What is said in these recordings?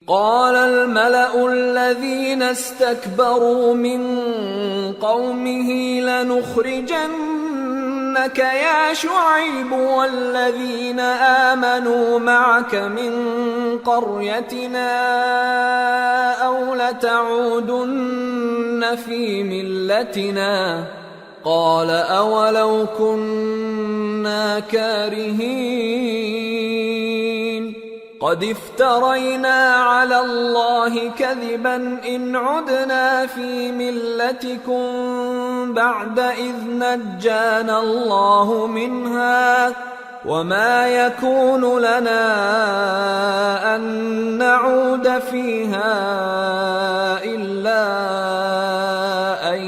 قال الملأ الذين استكبروا من قومه لنخرجنك يا شعيب والذين آمنوا معك من قريتنا أو لتعودن في ملتنا قال أولو كنا كارهين قد افترينا على الله كذبا إن عدنا في ملتكم بعد إذ نجانا الله منها وما يكون لنا أن نعود فيها إلا أن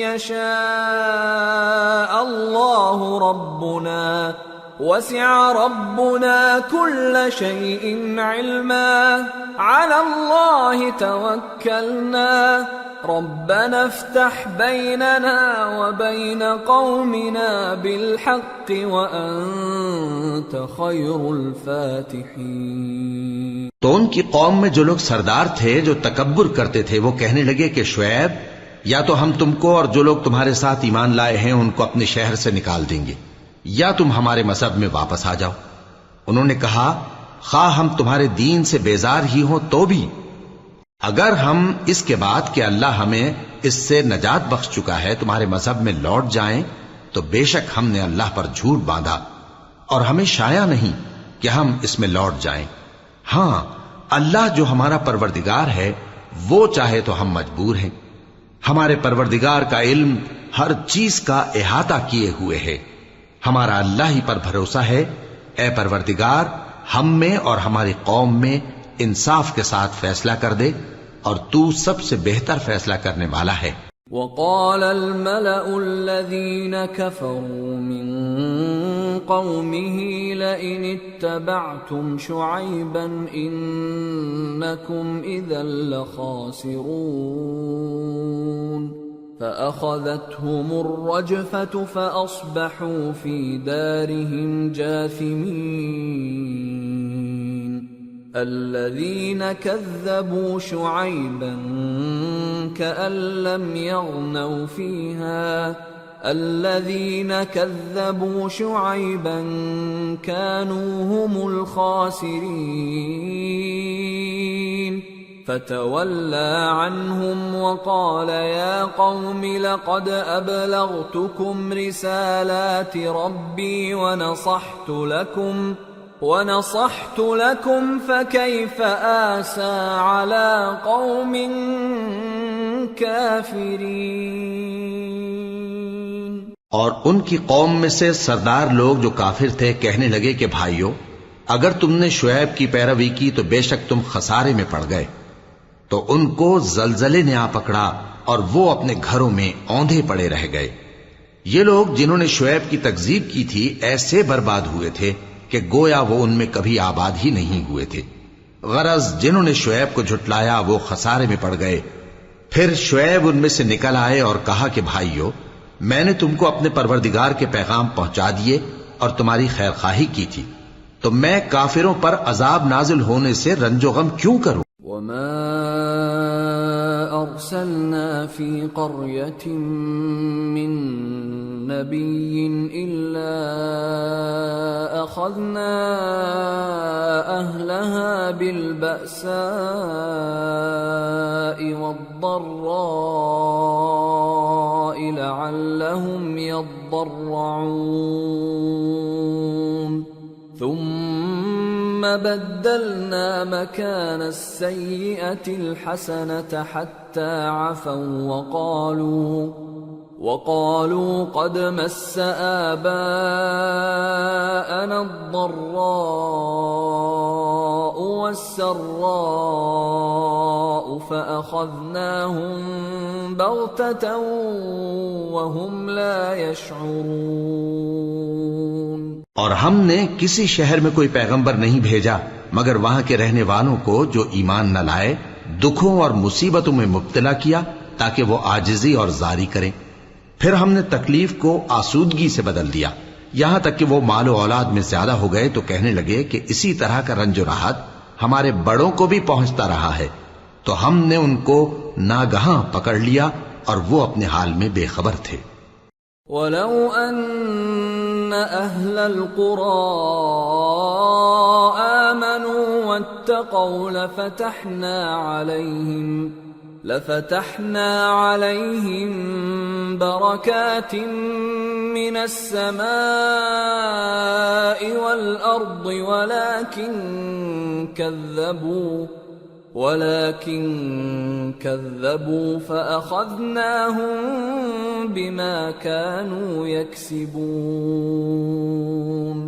يشاء الله ربنا وسع ربنا كل شيء علما على الله توكلنا ربنا افتح بيننا وبين قومنا بالحق وأنت خير الفاتحين۔ تو ان کی قوم میں جو لوگ سردار تھے جو تکبر کرتے تھے وہ کہنے لگے کہ شعیب یا تو ہم تم کو اور جو لوگ تمہارے ساتھ ایمان لائے ہیں ان کو اپنے شہر سے نکال دیں گے یا تم ہمارے مذہب میں واپس آ جاؤ۔ انہوں نے کہا خواہ ہم تمہارے دین سے بیزار ہی ہوں تو بھی اگر ہم اس کے بعد کہ اللہ ہمیں اس سے نجات بخش چکا ہے تمہارے مذہب میں لوٹ جائیں تو بے شک ہم نے اللہ پر جھوٹ باندھا اور ہمیں شایع نہیں کہ ہم اس میں لوٹ جائیں۔ ہاں اللہ جو ہمارا پروردگار ہے وہ چاہے تو ہم مجبور ہیں۔ ہمارے پروردگار کا علم ہر چیز کا احاطہ کیے ہوئے ہے۔ ہمارا اللہ ہی پر بھروسہ ہے۔ اے پروردگار ہم میں اور ہماری قوم میں انصاف کے ساتھ فیصلہ کر دے اور تو سب سے بہتر فیصلہ کرنے والا ہے۔ وقال الملأ الذين كفروا من قومه لئن اتبعتم شعيبا إنكم إذا لخاسرون فأخذتهم الرجفة فأصبحوا في دارهم جاثمين الذين كذبوا شعيبا كأن لم يغنوا فيها الذين كذبوا شعيبا كانوا هم الخاسرين فتولى عنهم وقال يا قوم لقد أبلغتكم رسالات ربي ونصحت لكم فكيف آسى على قوم كافرين۔ اور ان کی قوم میں سے سردار لوگ جو کافر تھے کہنے لگے کہ بھائیو اگر تم نے شعیب کی پیروی کی تو بے شک تم خسارے میں پڑ گئے۔ تو ان کو زلزلے نے آ پکڑا اور وہ اپنے گھروں میں اوندھے پڑے رہ گئے۔ یہ لوگ جنہوں نے شعیب کی تکذیب کی تھی ایسے برباد ہوئے تھے کہ گویا وہ ان میں کبھی آباد ہی نہیں ہوئے تھے۔ غرض جنہوں نے شعیب کو جھٹلایا وہ خسارے میں پڑ گئے۔ پھر شعیب ان میں سے نکل آئے اور کہا کہ بھائیو میں نے تم کو اپنے پروردگار کے پیغام پہنچا دیے اور تمہاری خیر خواہی کی تھی، تو میں کافروں پر عذاب نازل ہونے سے رنج و غم کیوں کروں؟ وما أرسلنا في قرية من نبي إلا أخذنا أهلها بالبأساء والضراء لعلهم يضرعون ثم بدلنا مكان السيئة الحسنة حتى عفوا وقالوا قد مس آباءنا الضراء والسراء فأخذناهم بغتة وهم لا يشعرون۔ اور ہم نے کسی شہر میں کوئی پیغمبر نہیں بھیجا مگر وہاں کے رہنے والوں کو جو ایمان نہ لائے دکھوں اور مصیبتوں میں مبتلا کیا تاکہ وہ عاجزی اور زاری کریں۔ پھر ہم نے تکلیف کو آسودگی سے بدل دیا یہاں تک کہ وہ مال و اولاد میں زیادہ ہو گئے تو کہنے لگے کہ اسی طرح کا رنج و راحت ہمارے بڑوں کو بھی پہنچتا رہا ہے، تو ہم نے ان کو ناگہاں پکڑ لیا اور وہ اپنے حال میں بے خبر تھے۔ وَلَوْ أَنَّ أَهْلَ الْقُرَىٰ آمَنُوا وَاتَّقَوْا لَفَتَحْنَا عَلَيْهِم بَرَكَاتٍ مِّنَ السَّمَاءِ وَالْأَرْضِ ولكن كذبوا فأخذناهم بما كانوا يكسبون۔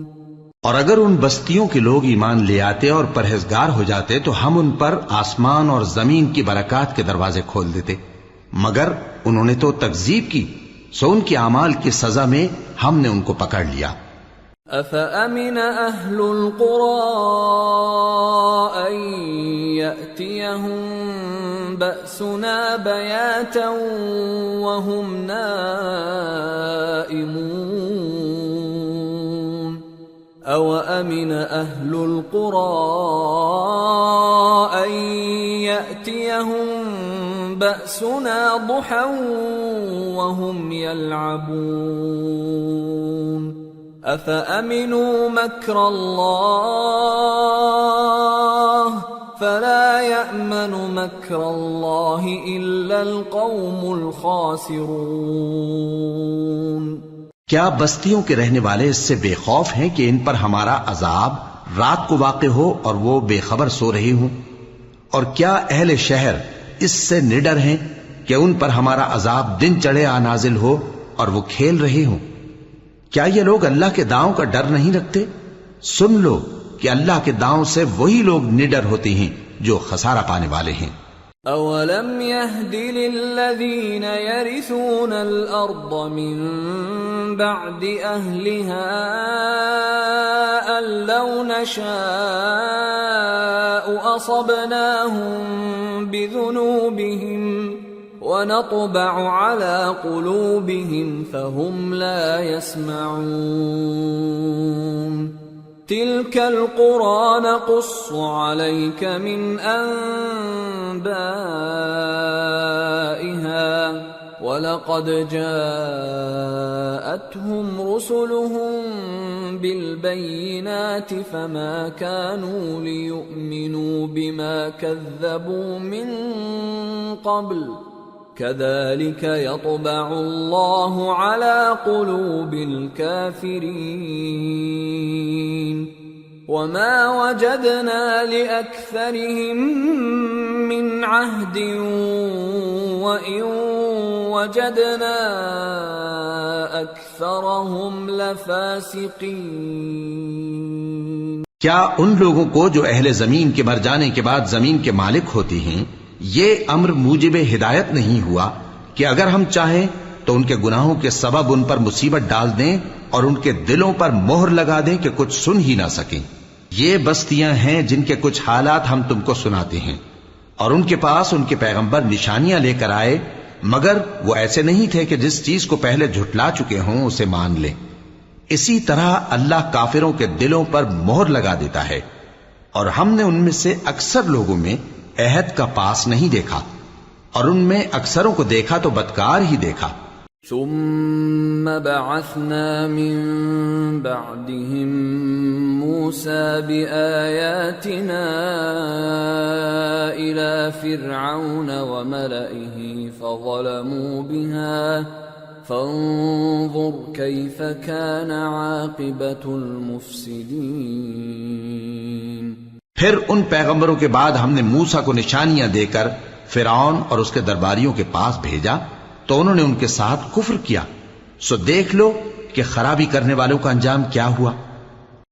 اور اگر ان بستیوں کے لوگ ایمان لے آتے اور پرہیزگار ہو جاتے تو ہم ان پر آسمان اور زمین کی برکات کے دروازے کھول دیتے، مگر انہوں نے تو تکذیب کی، سو ان کے اعمال کی سزا میں ہم نے ان کو پکڑ لیا۔ أَفَأَمِنَ أَهْلُ الْقُرَىٰ أَن يَأْتِيَهُم بَأْسُنَا بَيَاتًا وَهُمْ نَائِمُونَ أَوَأَمِنَ أَهْلُ الْقُرَىٰ أَن يَأْتِيَهُم بَأْسُنَا ضُحًى وَهُمْ يَلْعَبُونَ أَفَأَمِنُوا مَكْرَ اللَّهِ فَلَا يَأْمَنُ مَكْرَ اللَّهِ إِلَّا الْقَوْمُ الْخَاسِرُونَ۔ کیا بستیوں کے رہنے والے اس سے بے خوف ہیں کہ ان پر ہمارا عذاب رات کو واقع ہو اور وہ بے خبر سو رہے ہوں؟ اور کیا اہل شہر اس سے نڈر ہیں کہ ان پر ہمارا عذاب دن چڑھے آ نازل ہو اور وہ کھیل رہے ہوں؟ کیا یہ لوگ اللہ کے داؤں کا ڈر نہیں رکھتے؟ سن لو کہ اللہ کے داؤں سے وہی لوگ نڈر ہوتے ہیں جو خسارہ پانے والے ہیں۔ أَوَلَمْ يَهْدِ لِلَّذِينَ يَرِثُونَ الْأَرْضَ مِن بَعْدِ أَهْلِهَا أَن لَّوْ نَشَاءُ أَصَبْنَاهُم بِذُنُوبِهِمْ وَنَطْبَعُ عَلَى قُلُوبِهِمْ فَهُمْ لَا يَسْمَعُونَ تِلْكَ الْقُرَىٰ نَقُصُّ عَلَيْكَ مِنْ أَنبَائِهَا وَلَقَدْ جَاءَتْهُمْ رُسُلُهُم بِالْبَيِّنَاتِ فَمَا كَانُوا لِيُؤْمِنُوا بِمَا كَذَّبُوا مِن قَبْلُ كَذَلِكَ يَطْبَعُ اللَّهُ عَلَى قُلُوبِ الْكَافِرِينَ وَمَا وَجَدْنَا لِأَكْثَرِهِم مِّنْ عَهْدٍ وَإِن وَجَدْنَا أَكْثَرَهُمْ لَفَاسِقِينَ۔ کیا ان لوگوں کو جو اہل زمین کے مر جانے کے بعد زمین کے مالک ہوتے ہیں یہ امر موجب ہدایت نہیں ہوا کہ اگر ہم چاہیں تو ان کے گناہوں کے سبب ان پر مصیبت ڈال دیں اور ان کے دلوں پر مہر لگا دیں کہ کچھ سن ہی نہ سکیں؟ یہ بستیاں ہیں جن کے کچھ حالات ہم تم کو سناتے ہیں، اور ان کے پاس ان کے پیغمبر نشانیاں لے کر آئے، مگر وہ ایسے نہیں تھے کہ جس چیز کو پہلے جھٹلا چکے ہوں اسے مان لیں۔ اسی طرح اللہ کافروں کے دلوں پر مہر لگا دیتا ہے، اور ہم نے ان میں سے اکثر لوگوں میں عہد کا پاس نہیں دیکھا، اور ان میں اکثروں کو دیکھا تو بدکار ہی دیکھا۔ ثم بعثنا من بعدهم موسى بآياتنا إلى فرعون وملئه فظلموا بها فانظر كيف كان عاقبة المفسدين۔ پھر ان پیغمبروں کے بعد ہم نے موسیٰ کو نشانیاں دے کر فرعون اور اس کے درباریوں کے پاس بھیجا تو انہوں نے ان کے ساتھ کفر کیا، سو دیکھ لو کہ خرابی کرنے والوں کا انجام کیا ہوا۔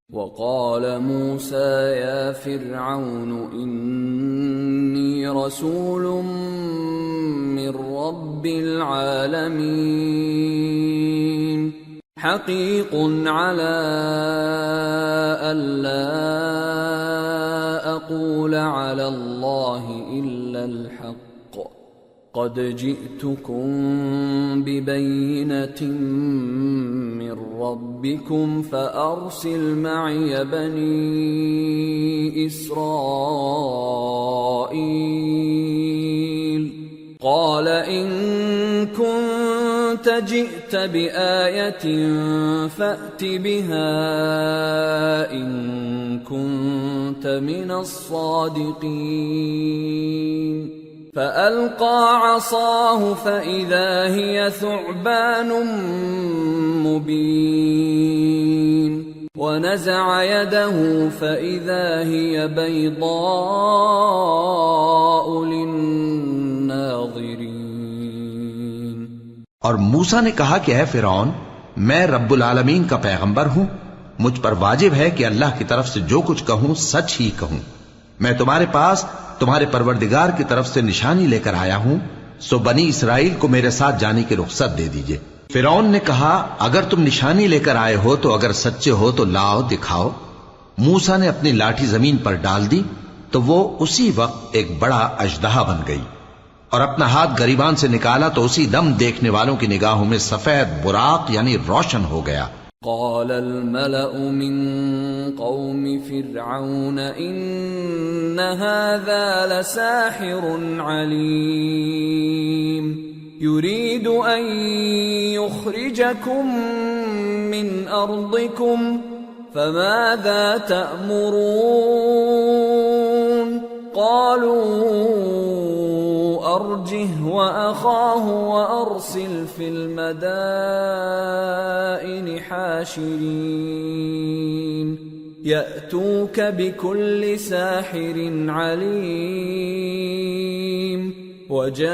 وقال موسى يا فرعون إني رسول من رب العالمين حقيق على ألا أقول على الله إلا الحق قد جئتكم ببينة من ربكم فأرسل معي بني إسرائيل قال إن كنت جئت بآية فأت بها إن كنت من الصادقين فألقى عصاه فإذا هي ثعبان مبين ونزع يده فإذا هي بيضاء للناظرين. اور موسیٰ نے کہا کہ اے فرعون، میں رب العالمین کا پیغمبر ہوں، مجھ پر واجب ہے کہ اللہ کی طرف سے جو کچھ کہوں سچ ہی کہوں. میں تمہارے پاس تمہارے پروردگار کی طرف سے نشانی لے کر آیا ہوں، سو بنی اسرائیل کو میرے ساتھ جانے کی رخصت دے دیجئے. فرعون نے کہا اگر تم نشانی لے کر آئے ہو تو اگر سچے ہو تو لاؤ دکھاؤ. موسیٰ نے اپنی لاٹھی زمین پر ڈال دی تو وہ اسی وقت ایک بڑا اژدہا بن گئی، اور اپنا ہاتھ گریبان سے نکالا تو اسی دم دیکھنے والوں کی نگاہوں میں سفید براق یعنی روشن ہو گیا. قال الملأ من قوم فرعون إن هذا لساحر عليم يريد أن يخرجكم من أرضكم فماذا تأمرون قالوا أرجه وأخاه وأرسل في المدائن حاشرين يأتوك بكل ساحر عليم. وجاء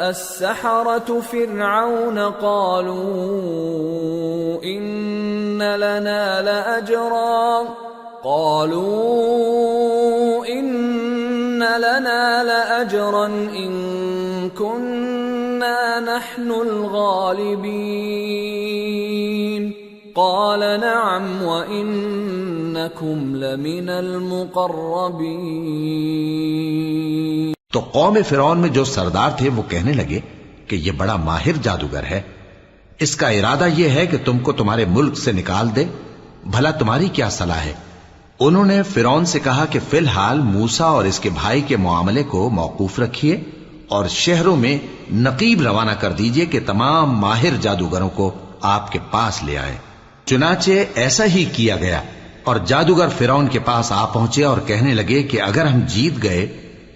السحرة فرعون قالوا إن لنا لأجرا إن كنا نحن الغالبين قال نعم وإنكم لمن المقربين. تو قوم فرعون میں جو سردار تھے وہ کہنے لگے کہ یہ بڑا ماہر جادوگر ہے، اس کا ارادہ یہ ہے کہ تم کو تمہارے ملک سے نکال دے، بھلا تمہاری کیا صلاح ہے؟ انہوں نے فرعون سے کہا کہ فی الحال موسیٰ اور اس کے بھائی کے معاملے کو موقوف رکھیے اور شہروں میں نقیب روانہ کر دیجئے کہ تمام ماہر جادوگروں کو آپ کے پاس لے آئے. چنانچہ ایسا ہی کیا گیا، اور جادوگر فرعون کے پاس آ پہنچے اور کہنے لگے کہ اگر ہم جیت گئے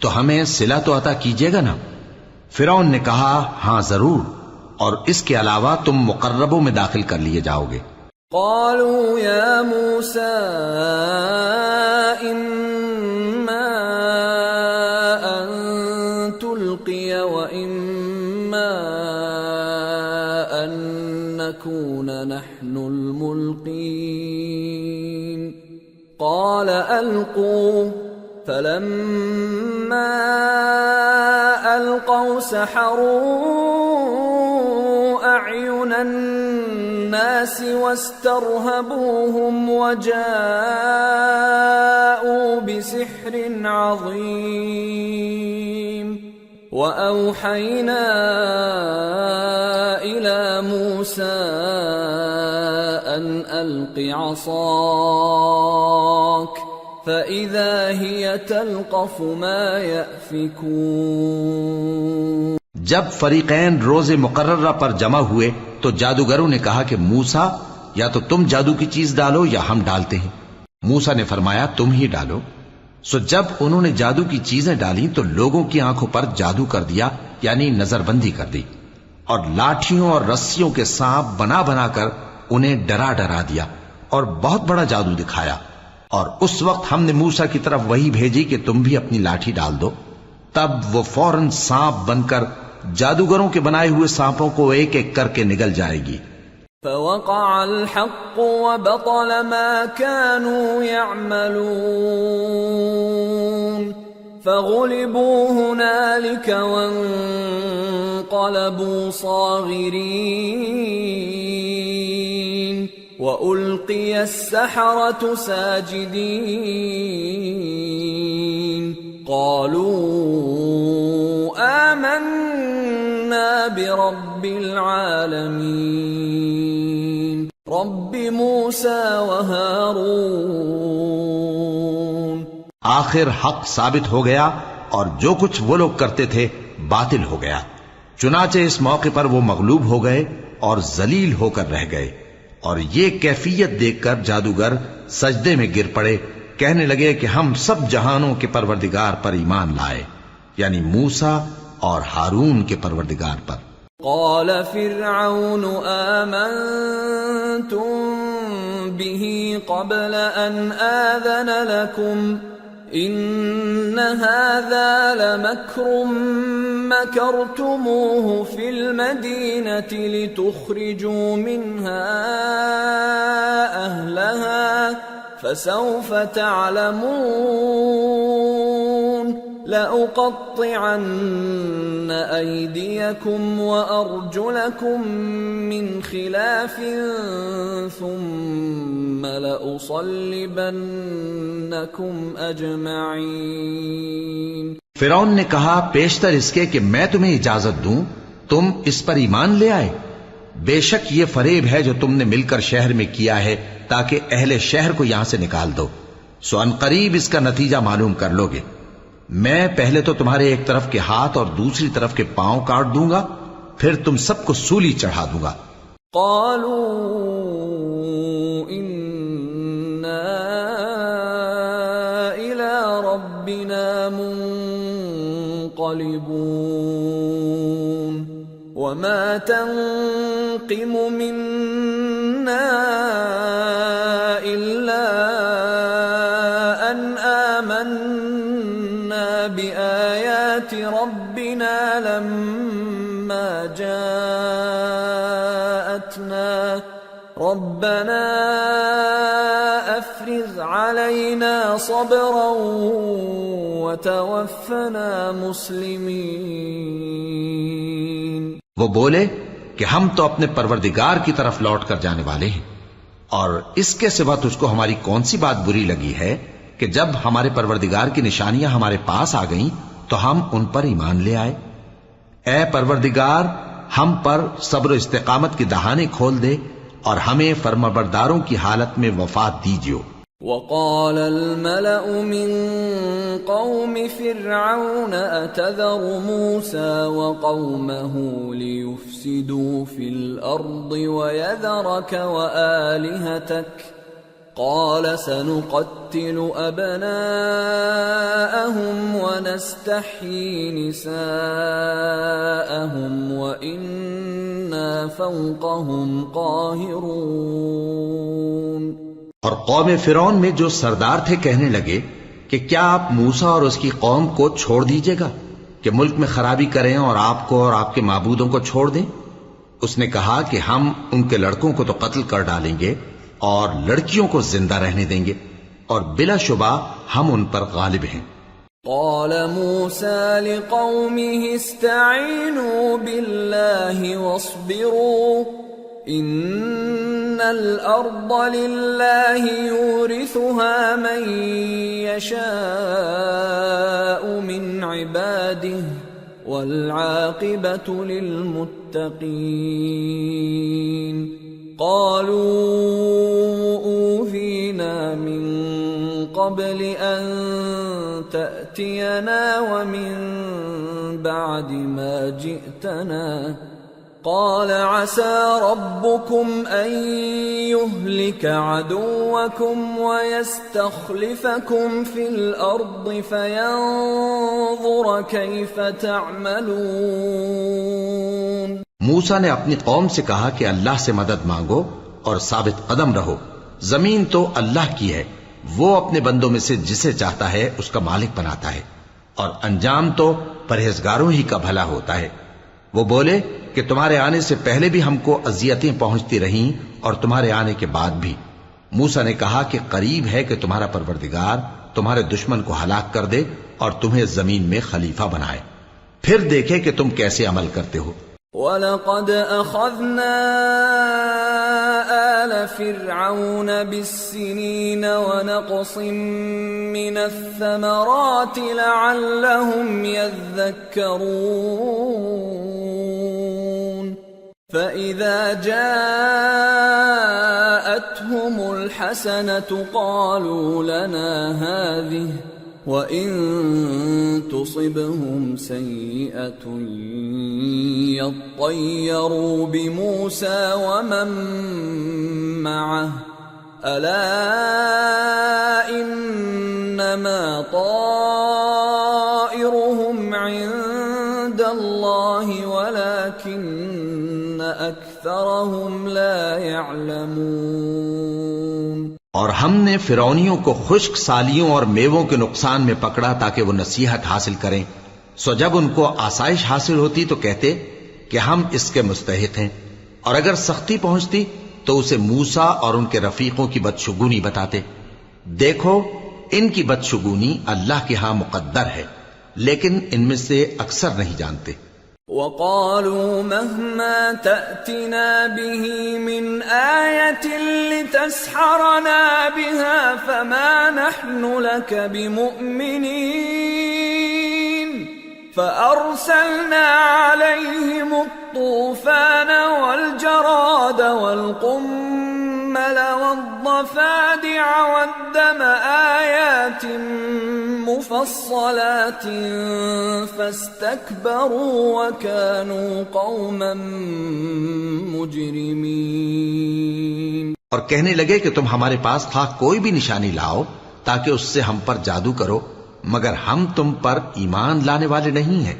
تو ہمیں صلہ تو عطا کیجیے گا نا؟ فرعون نے کہا ہاں ضرور، اور اس کے علاوہ تم مقربوں میں داخل کر لیے جاؤ گے. قالوا يا موسى إما أن تلقي وإما أن نكون نحن الملقين قال ألقوا فلما ألقوا سحروا أعين الناس واسترهبوهم وجاءوا بسحر عظيم. وأوحينا إلى موسى أن ألق عصاك فإذا هي تلقف ما يأفكون. جب فریقین روز مقررہ پر جمع ہوئے تو جادوگروں نے کہا کہ موسیٰ یا تو تم جادو کی چیز ڈالو یا ہم ڈالتے ہیں. موسیٰ نے فرمایا تم ہی ڈالو. سو جب انہوں نے جادو کی چیزیں ڈالی تو لوگوں کی آنکھوں پر جادو کر دیا یعنی نظر بندی کر دی، اور لاٹھیوں اور رسیوں کے سانپ بنا بنا کر انہیں ڈرا ڈرا دیا اور بہت بڑا جادو دکھایا. اور اس وقت ہم نے موسیٰ کی طرف وہی بھیجی کہ تم بھی اپنی لاٹھی ڈال دو. تب وہ فوراً سانپ بن کر جادوگروں کے بنائے ہوئے سانپوں کو ایک ایک کر کے نگل جائے گی. فوقع الحق وبطل ما كانوا يعملون فغلبوا هنالك وانقلبوا صاغرين وألقي السحرة ساجدين قالوا رب العالمين رب موسى وهارون. آخر حق ثابت ہو گیا اور جو کچھ وہ لوگ کرتے تھے باطل ہو گیا. چنانچہ اس موقع پر وہ مغلوب ہو گئے اور ذلیل ہو کر رہ گئے، اور یہ کیفیت دیکھ کر جادوگر سجدے میں گر پڑے، کہنے لگے کہ ہم سب جہانوں کے پروردگار پر ایمان لائے، یعنی موسیٰ اور ہارون کے پروردگار پر. قال فرعون آمنتم به قبل ان آذن لكم ان هذا لمكر مكرتموه في المدينة لتخرجوا منها أهلها فسوف تعلمون لأقطعن أيديكم وأرجلكم من خلاف ثم لأصلبنكم أجمعين. فرعون نے کہا پیشتر اس کے کہ میں تمہیں اجازت دوں تم اس پر ایمان لے آئے. بے شک یہ فریب ہے جو تم نے مل کر شہر میں کیا ہے تاکہ اہل شہر کو یہاں سے نکال دو، سو ان قریب اس کا نتیجہ معلوم کر لو گے. میں پہلے تو تمہارے ایک طرف کے ہاتھ اور دوسری طرف کے پاؤں کاٹ دوں گا، پھر تم سب کو سولی چڑھا دوں گا. قالوا انا الى ربنا منقلبون وما تنقم منا الا ان آمنا بآيات ربنا لما جاءتنا ربنا افرغ علينا صبرا وتوفنا مسلمين. وہ بولے کہ ہم تو اپنے پروردگار کی طرف لوٹ کر جانے والے ہیں، اور اس کے سوا تجھ کو ہماری کون سی بات بری لگی ہے کہ جب ہمارے پروردگار کی نشانیاں ہمارے پاس آ گئیں تو ہم ان پر ایمان لے آئے. اے پروردگار ہم پر صبر و استقامت کی دہانے کھول دے اور ہمیں فرمانبرداروں کی حالت میں وفات دیجیو. وقال الملأ من قوم فرعون أتذر موسى وقومه ليفسدوا في الأرض ويذرك وآلهتك قال سنقتل أبناءهم ونستحيي نساءهم وإنا فوقهم قاهرون. اور قوم فرعون میں جو سردار تھے کہنے لگے کہ کیا آپ موسیٰ اور اس کی قوم کو چھوڑ دیجیے گا کہ ملک میں خرابی کریں اور آپ کو اور آپ کے معبودوں کو چھوڑ دیں؟ اس نے کہا کہ ہم ان کے لڑکوں کو تو قتل کر ڈالیں گے اور لڑکیوں کو زندہ رہنے دیں گے، اور بلا شبہ ہم ان پر غالب ہیں. قال موسى لقومه استعينوا بالله واصبروا ان الارض لله يورثها من يشاء من عباده والعاقبة للمتقين. قالوا أوذينا من قبل أن تأتينا ومن بعد ما جئتنا قال عسى ربكم أن يهلك عدوكم ويستخلفكم في الأرض فينظر كيف تعملون. موسیٰ نے اپنی قوم سے کہا کہ اللہ سے مدد مانگو اور ثابت قدم رہو. زمین تو اللہ کی ہے، وہ اپنے بندوں میں سے جسے چاہتا ہے اس کا مالک بناتا ہے، اور انجام تو پرہیزگاروں ہی کا بھلا ہوتا ہے. وہ بولے کہ تمہارے آنے سے پہلے بھی ہم کو اذیتیں پہنچتی رہیں اور تمہارے آنے کے بعد بھی. موسیٰ نے کہا کہ قریب ہے کہ تمہارا پروردگار تمہارے دشمن کو ہلاک کر دے اور تمہیں زمین میں خلیفہ بنائے، پھر دیکھے کہ تم کیسے عمل کرتے ہو. وَلَقَدْ أَخَذْنَا آلَ فِرْعَوْنَ بِالسِّنِينَ وَنَقْصٍ مِّنَ الثَّمَرَاتِ لَعَلَّهُمْ يَذَّكَّرُونَ. فَإِذَا جَاءَتْهُمُ الْحَسَنَةُ قَالُوا لَنَا هَذِهِ وَإِن تُصِبْهُمْ سَيِّئَةٌ يَطَّيَّرُوا بِمُوسَى وَمَن مَّعَهُ أَلَا إِنَّمَا طَائِرُهُمْ عِندَ اللَّهِ وَلَكِنَّ أَكْثَرَهُمْ لَا يَعْلَمُونَ۔ اور ہم نے فرعونیوں کو خشک سالیوں اور میووں کے نقصان میں پکڑا تاکہ وہ نصیحت حاصل کریں، سو جب ان کو آسائش حاصل ہوتی تو کہتے کہ ہم اس کے مستحق ہیں، اور اگر سختی پہنچتی تو اسے موسیٰ اور ان کے رفیقوں کی بدشگونی بتاتے۔ دیکھو ان کی بدشگونی اللہ کے ہاں مقدر ہے، لیکن ان میں سے اکثر نہیں جانتے۔ وَقَالُوا مَهْمَا تَأْتِنَا بِهِ مِنْ آيَةٍ لِتَسْحَرَنَا بِهَا فَمَا نَحْنُ لَكَ بِمُؤْمِنِينَ فَأَرْسَلْنَا عَلَيْهِمُ الطُّوفَانَ وَالْجَرَادَ وَالْقُمَّلَ وَالضَّفَادِعَ وَالدَّمَ آيَاتٍ مُفَصَّلَاتٍ فَاسْتَكْبَرُوا وَكَانُوا قَوْمًا مُجْرِمِينَ۔ اور کہنے لگے کہ تم ہمارے پاس خواہ کوئی بھی نشانی لاؤ تاکہ اس سے ہم پر جادو کرو، مگر ہم تم پر ایمان لانے والے نہیں ہیں۔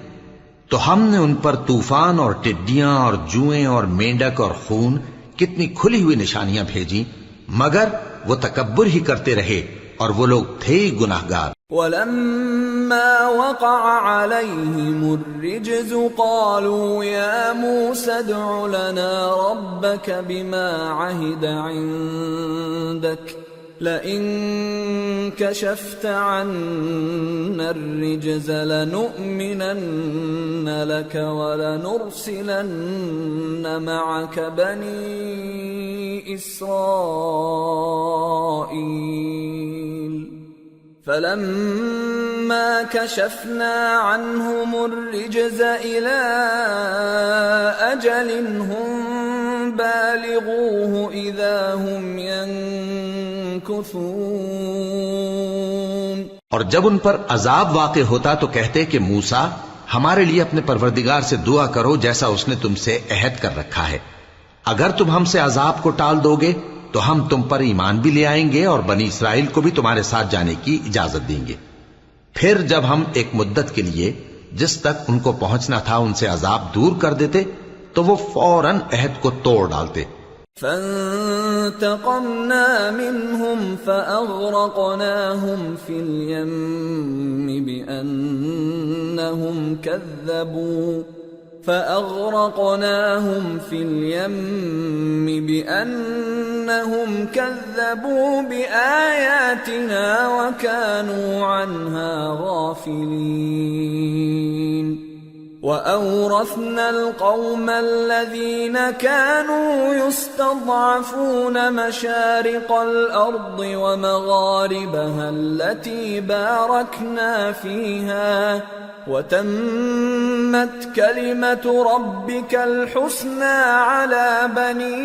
تو ہم نے ان پر طوفان اور ٹڈیاں اور جوئیں اور مینڈک اور خون کتنی کھلی ہوئی نشانیاں بھیجی، مگر وہ تکبر ہی کرتے رہے اور وہ لوگ تھے گناہگار۔ وَلَمَّا وَقَعَ عَلَيْهِمُ الرِّجْزُ قَالُوا يَا مُوسَى ادْعُ لَنَا رَبَّكَ بِمَا عَهِدَ عِندَكَ لَئِن كَشَفْتَ عَنَّا الرِّجْزَ لَنُؤْمِنَنَّ لَكَ وَلَنُرْسِلَنَّ مَعَكَ بَنِي إِسْرَائِيلَ فَلَمَّا كَشَفْنَا عَنْهُمُ الرِّجْزَ إِلَىٰ أَجَلٍ هُمْ بَالِغُوهُ إِذَا هُمْ يَنكُثُونَ۔ اور جب ان پر عذاب واقع ہوتا تو کہتے کہ موسیٰ ہمارے لیے اپنے پروردگار سے دعا کرو جیسا اس نے تم سے عہد کر رکھا ہے، اگر تم ہم سے عذاب کو ٹال دو گے تو ہم تم پر ایمان بھی لے آئیں گے اور بنی اسرائیل کو بھی تمہارے ساتھ جانے کی اجازت دیں گے۔ پھر جب ہم ایک مدت کے لیے جس تک ان کو پہنچنا تھا ان سے عذاب دور کر دیتے تو وہ فوراً عہد کو توڑ ڈالتے۔ فَانْتَقَمْنَا مِنْهُمْ فَأَغْرَقْنَاهُمْ فِي الْيَمِّ بِأَنَّهُمْ كَذَّبُوا بِآيَاتِنَا وَكَانُوا عَنْهَا غَافِلِينَ۔ وَأَوْرَثْنَا الْقَوْمَ الَّذِينَ كَانُوا يُسْتَضْعَفُونَ مَشَارِقَ الْأَرْضِ وَمَغَارِبَهَا الَّتِي بَارَكْنَا فِيهَا وَتَمَّتْ كَلِمَةُ رَبِّكَ الْحُسْنَى عَلَى بَنِي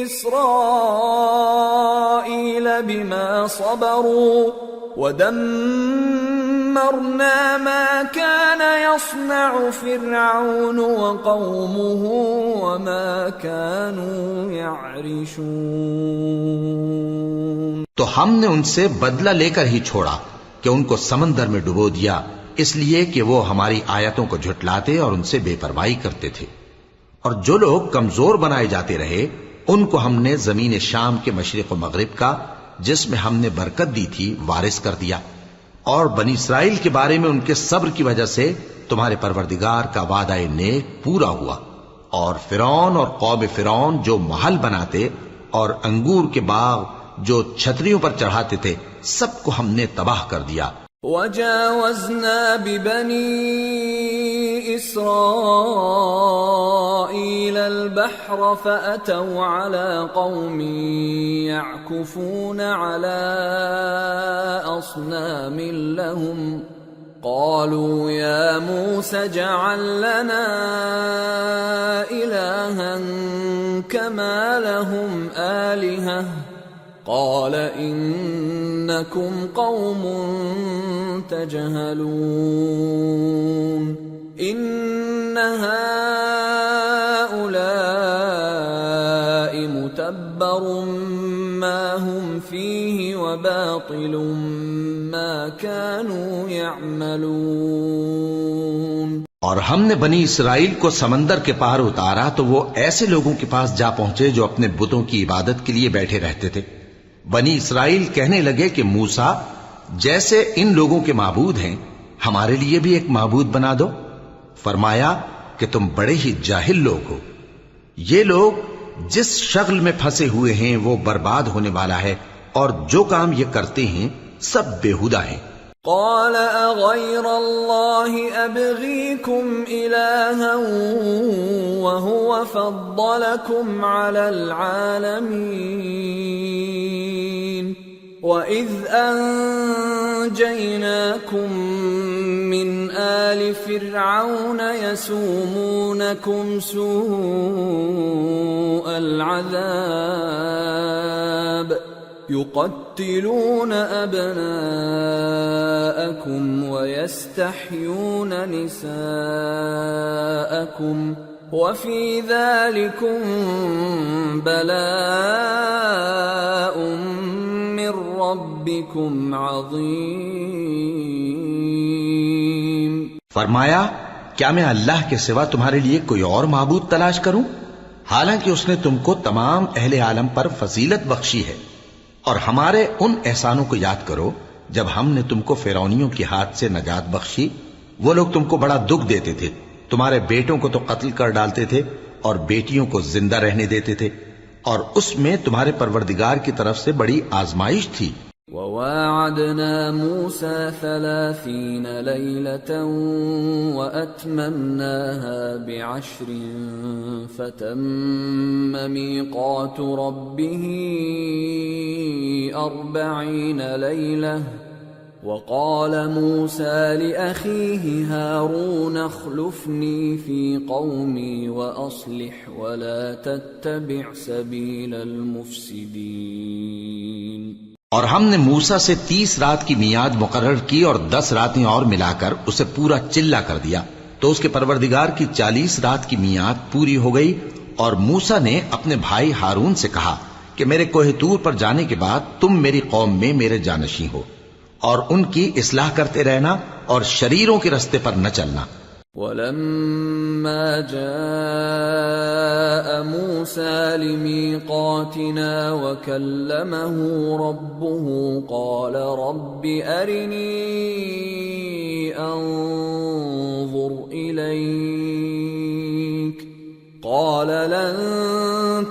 إِسْرَائِيلَ بِمَا صَبَرُوا وَدَمَّرْنَا مَا كَانَ يَصْنَعُ فِرْعَوْنُ وَقَوْمُهُ وَمَا كَانُوا يَعْرِشُونَ۔ تو ہم نے ان سے بدلہ لے کر ہی چھوڑا کہ ان کو سمندر میں ڈبو دیا، اس لیے کہ وہ ہماری آیتوں کو جھٹلاتے اور ان سے بے پرواہی کرتے تھے۔ اور جو لوگ کمزور بنائے جاتے رہے ان کو ہم نے زمین شام کے مشرق و مغرب کا جس میں ہم نے برکت دی تھی وارث کر دیا، اور بنی اسرائیل کے بارے میں ان کے صبر کی وجہ سے تمہارے پروردگار کا وعدہ نیک پورا ہوا۔ اور فرعون اور قوم فرعون جو محل بناتے اور انگور کے باغ جو چھتریوں پر چڑھاتے تھے سب کو ہم نے تباہ کر دیا۔ وَجَاوَزْنَا بِبَنِي إِسْرَائِيلَ الْبَحْرَ فَأَتَوْا عَلَى قَوْمٍ يَعْكُفُونَ عَلَى أَصْنَامٍ لَهُمْ قالوا يا موسى اجعل لنا إلها كما لهم آلهة قال إنكم قوم تجهلون إن هؤلاء متبر ما هم فيه وباطل ما كانوا يعملون۔ اور ہم نے بنی اسرائیل کو سمندر کے پار اتارا تو وہ ایسے لوگوں کے پاس جا پہنچے جو اپنے بتوں کی عبادت کے لیے بیٹھے رہتے تھے۔ بنی اسرائیل کہنے لگے کہ موسیٰ جیسے ان لوگوں کے معبود ہیں ہمارے لیے بھی ایک معبود بنا دو۔ فرمایا کہ تم بڑے ہی جاہل لوگ ہو، یہ لوگ جس شغل میں پھنسے ہوئے ہیں وہ برباد ہونے والا ہے، اور جو کام یہ کرتے ہیں سب بےہودہ ہیں۔ قال اغير الله ابغيكم الها وهو فضلكم على العالمين واذ انجيناكم من آل فرعون يسومونكم سوء العذاب يقتلون أبناءكم ويستحيون نساءكم وفي ذلكم بلاء من ربكم عظيم۔ فرمایا کیا میں اللہ کے سوا تمہارے لیے کوئی اور معبود تلاش کروں، حالانکہ اس نے تم کو تمام اہل عالم پر فضیلت بخشی ہے۔ اور ہمارے ان احسانوں کو یاد کرو جب ہم نے تم کو فرعونیوں کے ہاتھ سے نجات بخشی۔ وہ لوگ تم کو بڑا دکھ دیتے تھے، تمہارے بیٹوں کو تو قتل کر ڈالتے تھے اور بیٹیوں کو زندہ رہنے دیتے تھے، اور اس میں تمہارے پروردگار کی طرف سے بڑی آزمائش تھی۔ وواعدنا موسى 30 ليلة وأتممناها ب10 فتم ميقات ربه 40 ليلة وقال موسى لأخيه هارون اخلفني في قومي وأصلح ولا تتبع سبيل المفسدين۔ اور ہم نے موسیٰ سے 30 رات کی میعاد مقرر کی اور 10 راتیں اور ملا کر اسے پورا چلہ کر دیا، تو اس کے پروردگار کی 40 رات کی میعاد پوری ہو گئی۔ اور موسیٰ نے اپنے بھائی ہارون سے کہا کہ میرے کوہ طور پر جانے کے بعد تم میری قوم میں میرے جانشین ہو، اور ان کی اصلاح کرتے رہنا اور شریروں کے رستے پر نہ چلنا۔ وَلَمَّا جَاءَ مُوسَى لِمِيقَاتِنَا وَكَلَّمَهُ رَبُّهُ قَالَ رَبِّ أَرِنِي أَنظُرْ إِلَيْكَ قَالَ لَن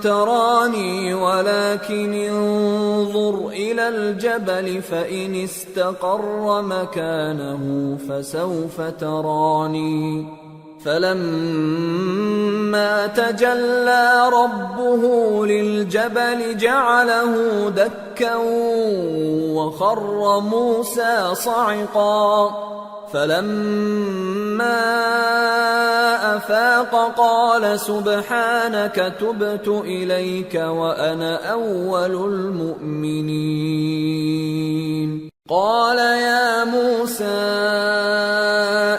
تَرَانِي وَلَكِنِ انظُرْ إِلَى الْجَبَلِ فَإِنِ اسْتَقَرَّ مَكَانَهُ فَسَوْفَ تَرَانِي فَلَمَّا تَجَلَّى رَبُّهُ لِلْجَبَلِ جَعَلَهُ دَكًّا وَخَرَّ مُوسَى صَعِقًا فَلَمَّا أَفَاقَ قَالَ سُبْحَانَكَ تُبْتُ إِلَيْكَ وَأَنَا أَوَّلُ الْمُؤْمِنِينَ۔ قَالَ يَا مُوسَى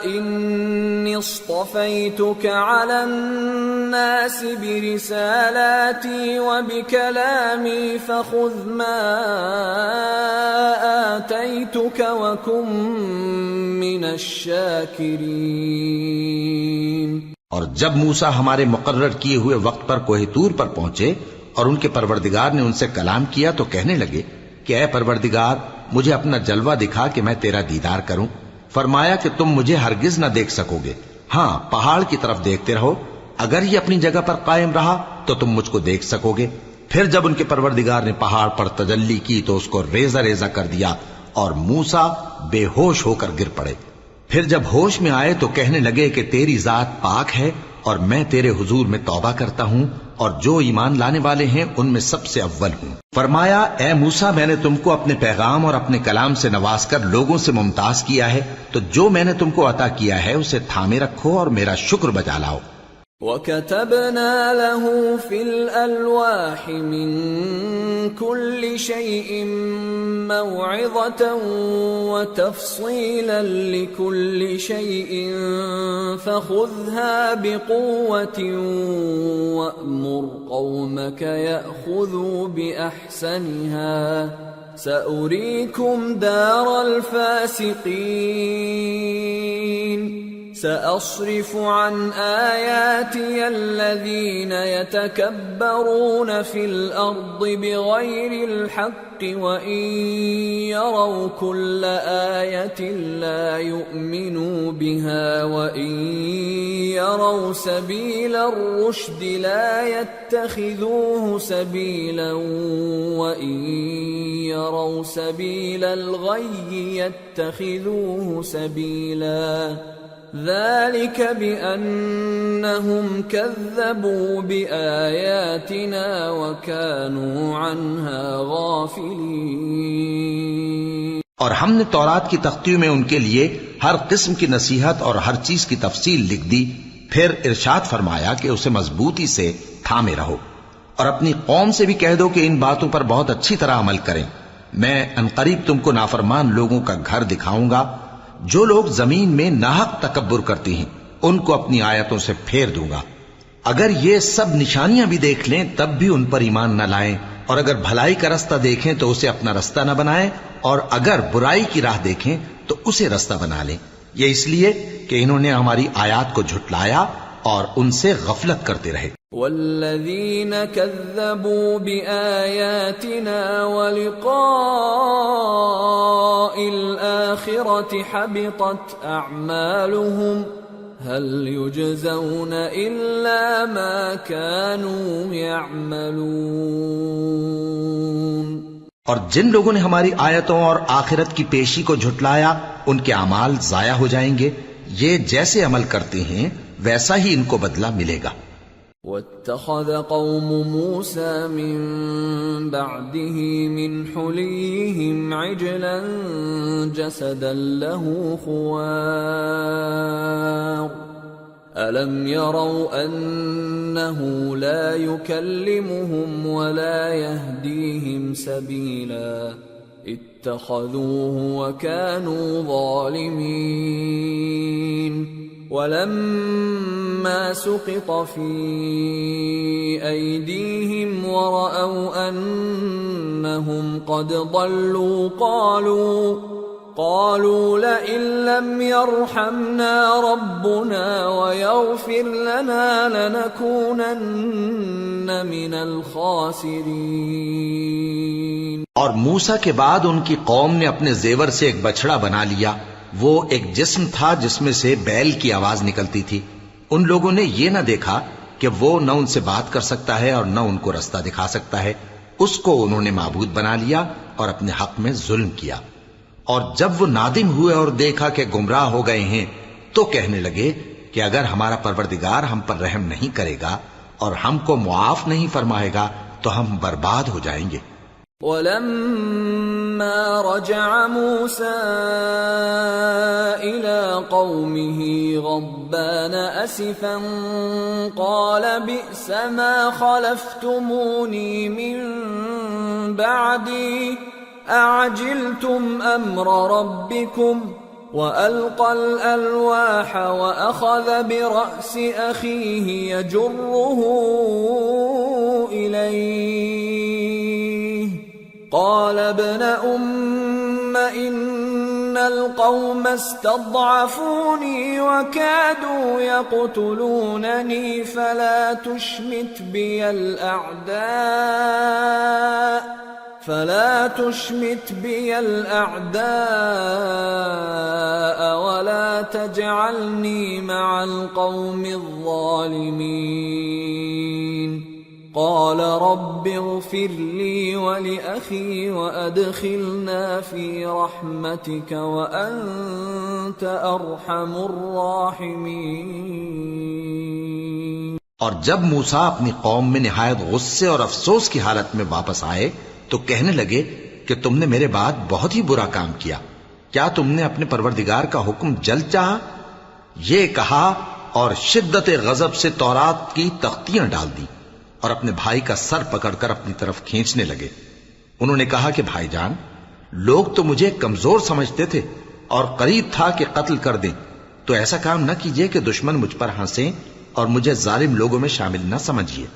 إِنِّي اصْطَفَيْتُكَ عَلَى النَّاسِ بِرِسَالَاتِي وَبِكَلَامِي فَخُذْ مَا آتَيْتُكَ وَكُن مِّنَ الشَّاكِرِينَ۔ اور جب موسیٰ ہمارے مقرر کیے ہوئے وقت پر کوہ طور پر پہنچے اور ان کے پروردگار نے ان سے کلام کیا تو کہنے لگے کہ اے پروردگار مجھے اپنا جلوہ دکھا کہ میں تیرا دیدار کروں۔ فرمایا کہ تم مجھے ہرگز نہ دیکھ سکو گے، ہاں پہاڑ کی طرف دیکھتے رہو، اگر یہ اپنی جگہ پر قائم رہا تو تم مجھ کو دیکھ سکو گے۔ پھر جب ان کے پروردگار نے پہاڑ پر تجلی کی تو اس کو ریزہ ریزہ کر دیا اور موسیٰ بے ہوش ہو کر گر پڑے۔ پھر جب ہوش میں آئے تو کہنے لگے کہ تیری ذات پاک ہے اور میں تیرے حضور میں توبہ کرتا ہوں اور جو ایمان لانے والے ہیں ان میں سب سے اول ہوں۔ فرمایا اے موسیٰ، میں نے تم کو اپنے پیغام اور اپنے کلام سے نواز کر لوگوں سے ممتاز کیا ہے، تو جو میں نے تم کو عطا کیا ہے اسے تھامے رکھو اور میرا شکر بجا لاؤ۔ وَكَتَبْنَا لَهُ فِي الْأَلْوَاحِ مِنْ كُلِّ شَيْءٍ مَوْعِظَةً وَتَفْصِيلًا لِكُلِّ شَيْءٍ فَخُذْهَا بِقُوَّةٍ وَأْمُرْ قَوْمَكَ يَأْخُذُوا بِأَحْسَنِهَا سَأُرِيكُمْ دَارَ الْفَاسِقِينَ سأصرف عن آياتي الذين يتكبرون في الأرض بغير الحق وإن يروا كل آية لا يؤمنوا بها وإن يروا سبيل الرشد لا يتخذوه سبيلا وإن يروا سبيل الغي يتخذوه سبيلا ذلك بأنهم كذبوا بآياتنا وكانوا عنها غافلين۔ اور ہم نے تورات کی تختیوں میں ان کے لیے ہر قسم کی نصیحت اور ہر چیز کی تفصیل لکھ دی، پھر ارشاد فرمایا کہ اسے مضبوطی سے تھامے رہو اور اپنی قوم سے بھی کہہ دو کہ ان باتوں پر بہت اچھی طرح عمل کریں۔ میں عنقریب تم کو نافرمان لوگوں کا گھر دکھاؤں گا۔ جو لوگ زمین میں ناحق تکبر کرتی ہیں ان کو اپنی آیتوں سے پھیر دوں گا۔ اگر یہ سب نشانیاں بھی دیکھ لیں تب بھی ان پر ایمان نہ لائیں، اور اگر بھلائی کا رستہ دیکھیں تو اسے اپنا رستہ نہ بنائیں، اور اگر برائی کی راہ دیکھیں تو اسے رستہ بنا لیں۔ یہ اس لیے کہ انہوں نے ہماری آیات کو جھٹلایا اور ان سے غفلت کرتے رہے۔ والذین کذبوا بآیاتنا ولقاء الآخرة حبطت اعمالهم هل يجزون الا ما كانوا يعملون۔ اور جن لوگوں نے ہماری آیتوں اور آخرت کی پیشی کو جھٹلایا ان کے اعمال ضائع ہو جائیں گے، یہ جیسے عمل کرتے ہیں ویسا ہی ان کو بدلہ ملے گا۔ وَاتَّخَذَ قَوْمُ مُوسَى مِن بَعْدِهِ مِنْ حُلِيِّهِمْ عِجْلًا جَسَدًا لَهُ خُوَارٌ أَلَمْ يَرَوْا أَنَّهُ لَا يُكَلِّمُهُمْ وَلَا يَهْدِيهِمْ سَبِيلًا اتَّخَذُوهُ وَكَانُوا ظَالِمِينَ۔ وَلَمَّا سُقِطَ فِي أَيْدِيهِمْ وَرَأَوْا أَنَّهُمْ قَدْ ضَلُّوا قَالُوا لَئِن لَّمْ يَرْحَمْنَا رَبُّنَا وَيَغْفِرْ لَنَا لَنَكُونَنَّ مِنَ الْخَاسِرِينَ۔ اور موسیٰ کے بعد ان کی قوم نے اپنے زیور سے ایک بچڑا بنا لیا، وہ ایک جسم تھا جس میں سے بیل کی آواز نکلتی تھی۔ ان لوگوں نے یہ نہ دیکھا کہ وہ نہ ان سے بات کر سکتا ہے اور نہ ان کو رستہ دکھا سکتا ہے، اس کو انہوں نے معبود بنا لیا اور اپنے حق میں ظلم کیا۔ اور جب وہ نادم ہوئے اور دیکھا کہ گمراہ ہو گئے ہیں تو کہنے لگے کہ اگر ہمارا پروردگار ہم پر رحم نہیں کرے گا اور ہم کو معاف نہیں فرمائے گا تو ہم برباد ہو جائیں گے۔ وَلَمَّا رَجَعَ مُوسَىٰ إِلَىٰ قَوْمِهِ غَضْبَانَ أَسِفًا قَالَ بِئْسَ مَا خَلَفْتُمُونِي مِن بَعْدِي أَعَجِلْتُمْ أَمْرَ رَبِّكُمْ وَأَلْقَى الْأَلْوَاحَ وَأَخَذَ بِرَأْسِ أَخِيهِ يَجُرُّهُ إِلَيْهِ قال ابن أم إن القوم استضعفوني وكادوا يقتلونني فلا تشمت بي الأعداء ولا تجعلني مع القوم الظالمين۔ قال رب اغفر لي ولأخي وأدخلنا في رحمتك وأنت أرحم الراحمين۔ اور جب موسیٰ اپنی قوم میں نہایت غصے اور افسوس کی حالت میں واپس آئے تو کہنے لگے کہ تم نے میرے بعد بہت ہی برا کام کیا، کیا تم نے اپنے پروردگار کا حکم جلد چاہا؟ یہ کہا اور شدت غضب سے تورات کی تختیاں ڈال دی اور اپنے بھائی کا سر پکڑ کر اپنی طرف کھینچنے لگے۔ انہوں نے کہا کہ بھائی جان، لوگ تو مجھے کمزور سمجھتے تھے اور قریب تھا کہ قتل کر دیں، تو ایسا کام نہ کیجیے کہ دشمن مجھ پر ہنسیں اور مجھے ظالم لوگوں میں شامل نہ سمجھیے۔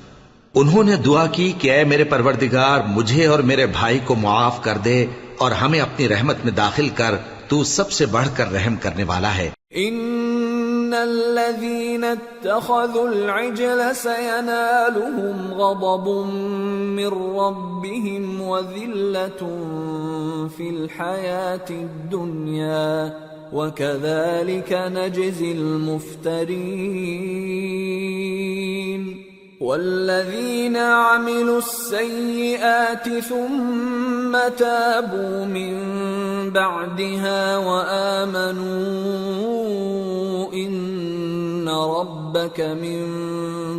انہوں نے دعا کی کہ اے میرے پروردگار، مجھے اور میرے بھائی کو معاف کر دے اور ہمیں اپنی رحمت میں داخل کر، تو سب سے بڑھ کر رحم کرنے والا ہے۔ ان الذين اتخذوا العجل سينالهم غضب من ربهم وذلة في الحياة الدنيا وكذلك نجزي المفترين والذين عملوا السيئات ثم تابوا من بعدها وآمنوا إن ربك من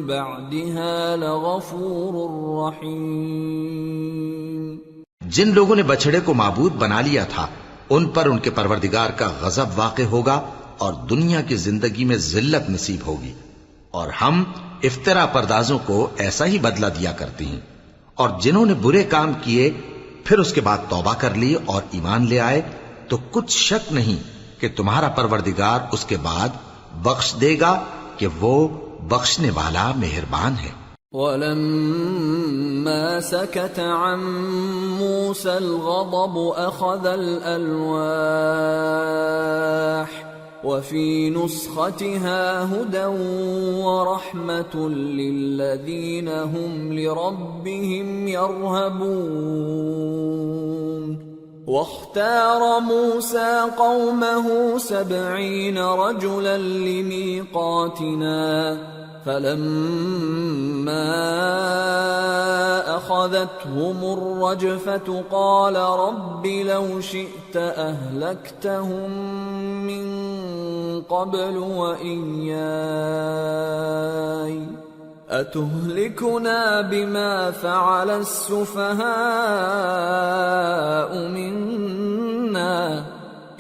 بعدها لغفور رحيم۔ جن لوگوں نے بچڑے کو معبود بنا لیا تھا ان پر ان کے پروردگار کا غضب واقع ہوگا اور دنیا کی زندگی میں ذلت نصیب ہوگی، اور ہم افترا پردازوں کو ایسا ہی بدلہ دیا کرتے ہیں۔ اور جنہوں نے برے کام کیے پھر اس کے بعد توبہ کر لی اور ایمان لے آئے تو کچھ شک نہیں کہ تمہارا پروردگار اس کے بعد بخش دے گا کہ وہ بخشنے والا مہربان ہے۔ وَلَمَّا سَكَتَ عَن مُوسَى الْغَضَبُ أَخَذَ الْأَلْوَاحَ وَفِي نُسْخَتِهَا هُدًى وَرَحْمَةٌ لِّلَّذِينَ هُمْ لِرَبِّهِمْ يَرْهَبُونَ واختار موسى قومه 70 رجلا لميقاتنا فلما أخذتهم الرجفة قال رب لو شئت أهلكتهم من قبل وإياي أتهلكنا بما فعل السفهاء منا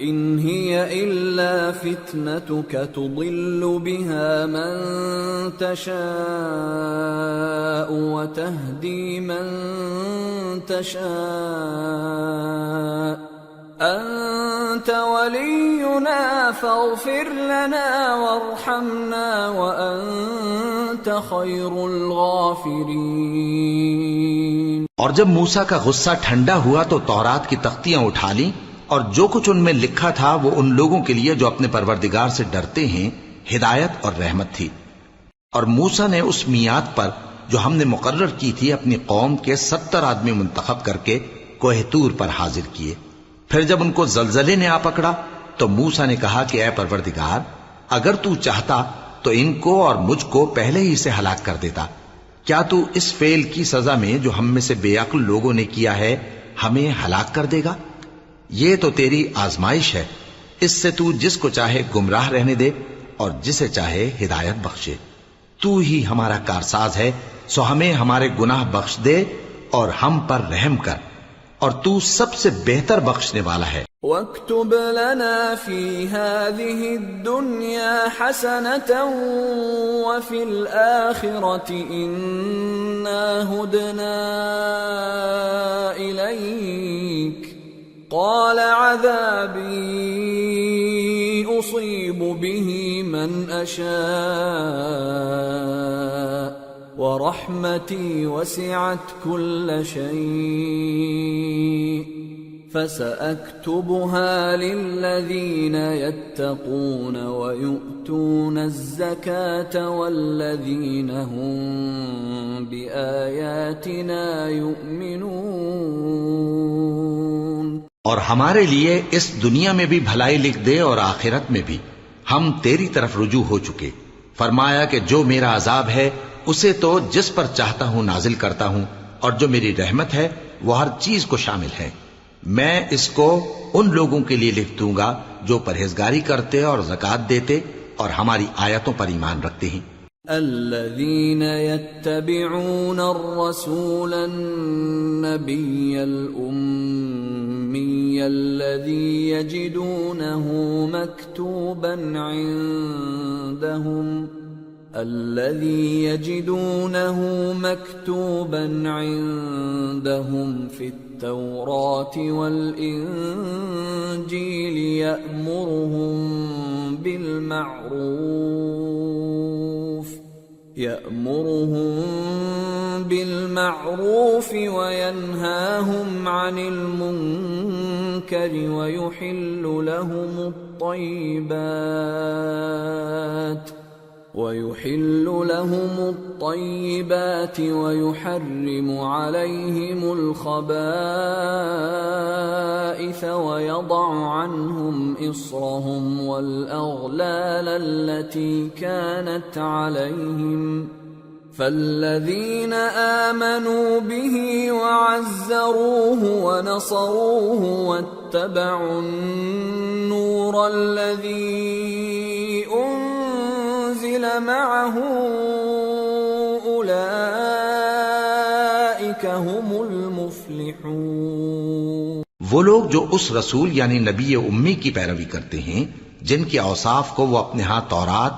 إن هي إلا فتنتك تضل بها من تشاء وتهدي من تشاء أنت ولينا فاغفر لنا وارحمنا وأنت خير الغافرين۔ اور جب موسیٰ کا غصہ ٹھنڈا ہوا تو تورات کی تختیاں اٹھا لیں اور جو کچھ ان میں لکھا تھا وہ ان لوگوں کے لیے جو اپنے پروردگار سے ڈرتے ہیں ہدایت اور رحمت تھی۔ اور موسیٰ نے اس میعاد پر جو ہم نے مقرر کی تھی اپنی قوم کے 70 آدمی منتخب کر کے کوہ طور پر حاضر کیے۔ پھر جب ان کو زلزلے نے آ پکڑا تو موسیٰ نے کہا کہ اے پروردگار اگر تو چاہتا تو ان کو اور مجھ کو پہلے ہی سے ہلاک کر دیتا، کیا تو اس فعل کی سزا میں جو ہم میں سے بے عقل لوگوں نے کیا ہے ہمیں ہلاک کر دے گا؟ یہ تو تیری آزمائش ہے، اس سے تو جس کو چاہے گمراہ رہنے دے اور جسے چاہے ہدایت بخشے۔ تو ہی ہمارا کارساز ہے، سو ہمیں ہمارے گناہ بخش دے اور ہم پر رحم کر، اور تو سب سے بہتر بخشنے والا ہے۔ وَاكْتُبْ لَنَا فِي هَذِهِ الدُّنْيَا حَسَنَةً وَفِي الْآخِرَةِ إِنَّا هُدْنَا إِلَيْكَ قَالَ عَذَابِي أُصِيبُ بِهِ مَنْ أَشَاءُ وَرَحْمَتِي وَسِعَتْ كُلَّ شَيْءٍ فَسَأَكْتُبُهَا لِلَّذِينَ يَتَّقُونَ وَيُؤْتُونَ الزَّكَاةَ وَالَّذِينَ هُمْ بِآيَاتِنَا يُؤْمِنُونَ۔ اور ہمارے لیے اس دنیا میں بھی بھلائی لکھ دے اور آخرت میں بھی، ہم تیری طرف رجوع ہو چکے۔ فرمایا کہ جو میرا عذاب ہے اسے تو جس پر چاہتا ہوں نازل کرتا ہوں، اور جو میری رحمت ہے وہ ہر چیز کو شامل ہے۔ میں اس کو ان لوگوں کے لیے لکھ دوں گا جو پرہیزگاری کرتے اور زکات دیتے اور ہماری آیتوں پر ایمان رکھتے ہیں۔ الذين يتبعون الرسول النبي الأمي الذي يجدونه مكتوبا عندهم في التوراة والإنجيل يأمرهم بالمعروف وينهاهم عن المنكر ويحل لهم الطيبات ويحرم عليهم الخبائث ويضع عنهم إصرهم والأغلال التي كانت عليهم فالذين آمنوا به وعزروه ونصروه واتبعوا النور الذي أنزل معه أولئك هم المفلحون۔ وہ لوگ جو اس رسول یعنی نبی امی کی پیروی کرتے ہیں جن کے اوصاف کو وہ اپنے ہاں تورات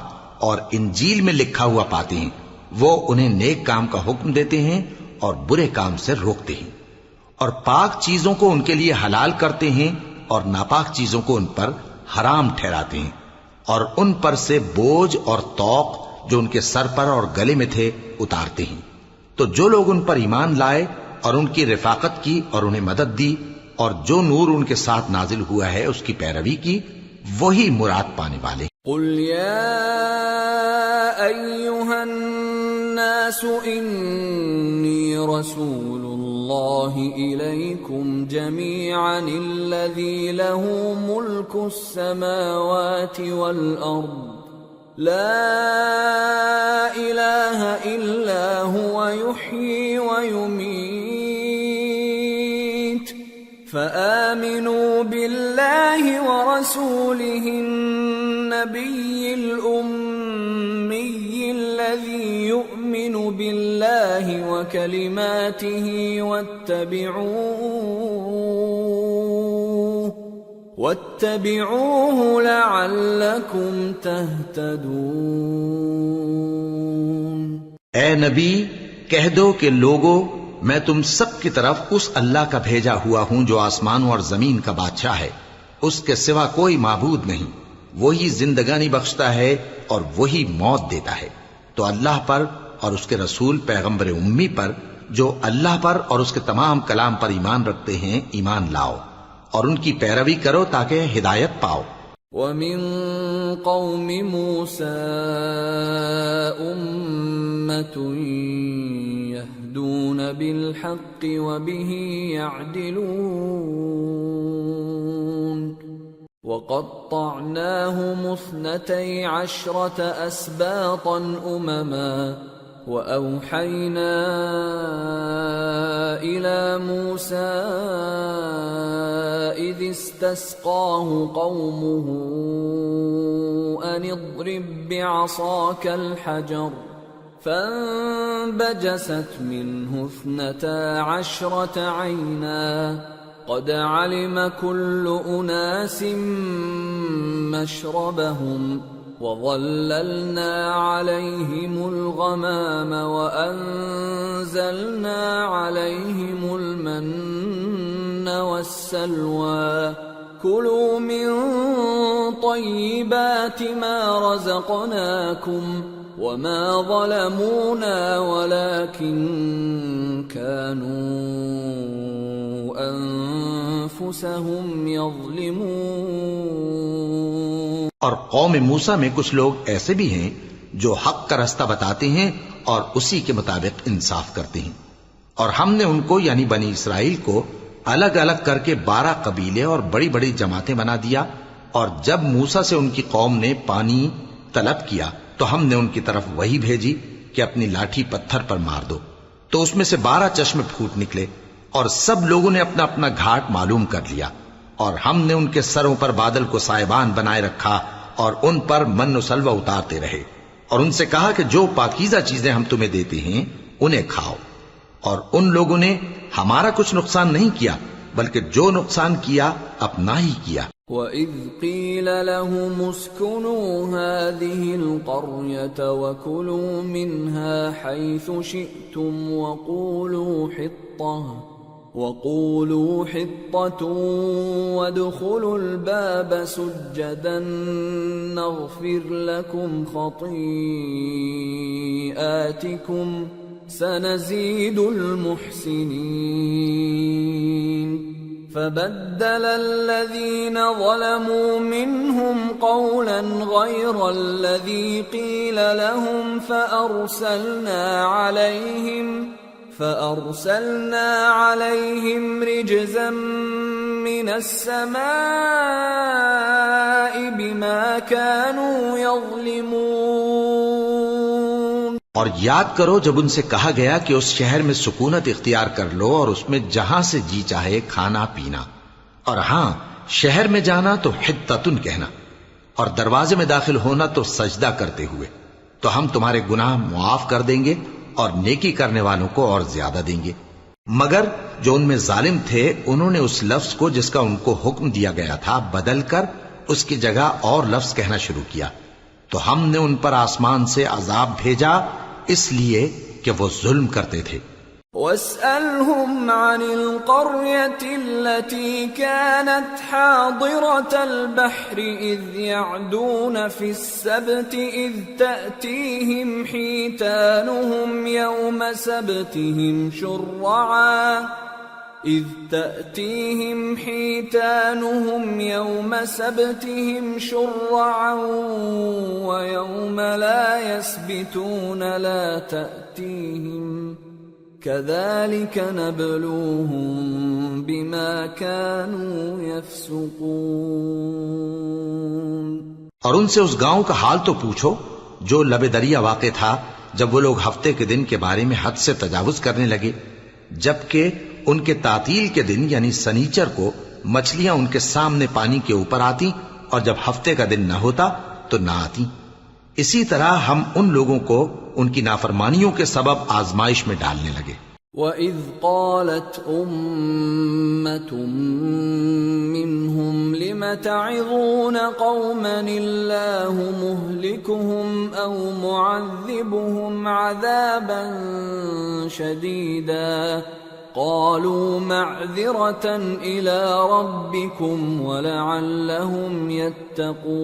اور انجیل میں لکھا ہوا پاتے ہیں، وہ انہیں نیک کام کا حکم دیتے ہیں اور برے کام سے روکتے ہیں، اور پاک چیزوں کو ان کے لیے حلال کرتے ہیں اور ناپاک چیزوں کو ان پر حرام ٹھہراتے ہیں، اور ان پر سے بوجھ اور طوق جو ان کے سر پر اور گلے میں تھے اتارتے ہیں۔ تو جو لوگ ان پر ایمان لائے اور ان کی رفاقت کی اور انہیں مدد دی اور جو نور ان کے ساتھ نازل ہوا ہے اس کی پیروی کی، وہی مراد پانے والے۔ قل یا ایھا الناس انی رسول اللہ الیکم جمیعا الذی له ملک السماوات والارض لا الہ الا هو یحیی ویمیت فآمنوا باللہ ورسولہ النبی الأمی الذی یؤمن باللہ وکلماتہ واتبعوه لعلکم تہتدون۔ اے نبی کہہ دو کہ لوگو، میں تم سب کی طرف اس اللہ کا بھیجا ہوا ہوں جو آسمانوں اور زمین کا بادشاہ ہے، اس کے سوا کوئی معبود نہیں، وہی زندگانی بخشتا ہے اور وہی موت دیتا ہے۔ تو اللہ پر اور اس کے رسول پیغمبر امی پر جو اللہ پر اور اس کے تمام کلام پر ایمان رکھتے ہیں ایمان لاؤ، اور ان کی پیروی کرو تاکہ ہدایت پاؤ۔ وَمِن قَوْمِ مُوسَىٰ أُمَّةٌ يَهْدُونَ بِالْحَقِّ وَبِهِ يَعْدِلُونَ وَقَطَّعْنَاهُمُ 12 أَسْبَاطًا أُمَمًا وَأَوْحَيْنَا إِلَى مُوسَىٰ إِذِ اسْتَسْقَاهُ قَوْمُهُ أَنِ اضْرِب بِّعَصَاكَ الْحَجَرَ فَانبَجَسَتْ مِنْهُ 12 عَيْنًا قَدْ عَلِمَ كُلُّ أُنَاسٍ مَّشْرَبَهُمْ وَظَلَّلْنَا عَلَيْهِمُ الْغَمَامَ وَأَنزَلْنَا عَلَيْهِمُ الْمَنَّ وَالسَّلْوَىٰ كُلُوا مِن طَيِّبَاتِ مَا رَزَقْنَاكُمْ وَمَا ظَلَمُونَا وَلَٰكِن كَانُوا أَنفُسَهُمْ يَظْلِمُونَ۔ اور قوم موسیٰ میں کچھ لوگ ایسے بھی ہیں جو حق کا راستہ بتاتے ہیں اور اسی کے مطابق انصاف کرتے ہیں، اور ہم نے ان کو یعنی بنی اسرائیل کو الگ الگ کر کے 12 قبیلے اور بڑی بڑی جماعتیں بنا دیا، اور جب موسیٰ سے ان کی قوم نے پانی طلب کیا تو ہم نے ان کی طرف وحی بھیجی کہ اپنی لاٹھی پتھر پر مار دو، تو اس میں سے 12 چشمے پھوٹ نکلے، اور سب لوگوں نے اپنا اپنا گھاٹ معلوم کر لیا، اور ہم نے ان کے سروں پر بادل کو سائبان بنائے رکھا اور ان پر من و سلوہ اتارتے رہے، اور ان سے کہا کہ جو پاکیزہ چیزیں ہم تمہیں دیتے ہیں انہیں کھاؤ۔ اور ان لوگوں نے ہمارا کچھ نقصان نہیں کیا، بلکہ جو نقصان کیا اپنا ہی کیا۔ وَإِذْ قِيلَ لَهُمُ اسْكُنُوا هَٰذِهِ الْقَرْيَةَ وَكُلُوا مِنْهَا حَيْثُ شِئْتُمْ وَقُولُوا حِطَّةٌ وَادْخُلُوا الْبَابَ سُجَّدًا نَغْفِرْ لَكُمْ خَطِيئَاتِكُمْ سَنَزِيدُ الْمُحْسِنِينَ فَبَدَّلَ الَّذِينَ ظَلَمُوا مِنْهُمْ قَوْلًا غَيْرَ الَّذِي قِيلَ لَهُمْ فَأَرْسَلْنَا عَلَيْهِمْ رِجْزًا مِّنَ السَّمَاءِ بِمَا كَانُوا يَظْلِمُونَ۔ اور یاد کرو جب ان سے کہا گیا کہ اس شہر میں سکونت اختیار کر لو اور اس میں جہاں سے جی چاہے کھانا پینا، اور ہاں شہر میں جانا تو حطتن کہنا، اور دروازے میں داخل ہونا تو سجدہ کرتے ہوئے، تو ہم تمہارے گناہ معاف کر دیں گے اور نیکی کرنے والوں کو اور زیادہ دیں گے۔ مگر جو ان میں ظالم تھے انہوں نے اس لفظ کو جس کا ان کو حکم دیا گیا تھا بدل کر اس کی جگہ اور لفظ کہنا شروع کیا، تو ہم نے ان پر آسمان سے عذاب بھیجا اس لیے کہ وہ ظلم کرتے تھے۔ وَاسْأَلْهُمْ عَنِ الْقَرْيَةِ الَّتِي كَانَتْ حَاضِرَةَ الْبَحْرِ إِذْ يَعْدُونَ فِي السَّبْتِ إِذْ تَأْتِيهِمْ حِيتَانُهُمْ يَوْمَ سَبْتِهِمْ شُرَّعًا وَيَوْمَ لَا يَسْبِتُونَ لَا تَأْتِيهِمْ كَذَلِكَ نَبْلُوهُم بِمَا كَانُوا يَفْسُقُونَ۔ اور ان سے اس گاؤں کا حال تو پوچھو جو لب دریا واقع تھا جب وہ لوگ ہفتے کے دن کے بارے میں حد سے تجاوز کرنے لگے، جبکہ ان کے تعطیل کے دن یعنی سنیچر کو مچھلیاں ان کے سامنے پانی کے اوپر آتی، اور جب ہفتے کا دن نہ ہوتا تو نہ آتی۔ اسی طرح ہم ان لوگوں کو ان کی نافرمانیوں کے سبب آزمائش میں ڈالنے لگے۔ وَإِذْ قَالَتْ أُمَّةٌ مِّنْهُمْ لِمَ تَعِظُونَ قَوْمًا اللَّهُ مُهْلِكُهُمْ أَوْ مُعَذِّبُهُمْ عَذَابًا شَدِيدًا قَالُوا مَعْذِرَةً إِلَىٰ رَبِّكُمْ وَلَعَلَّهُمْ يَتَّقُونَ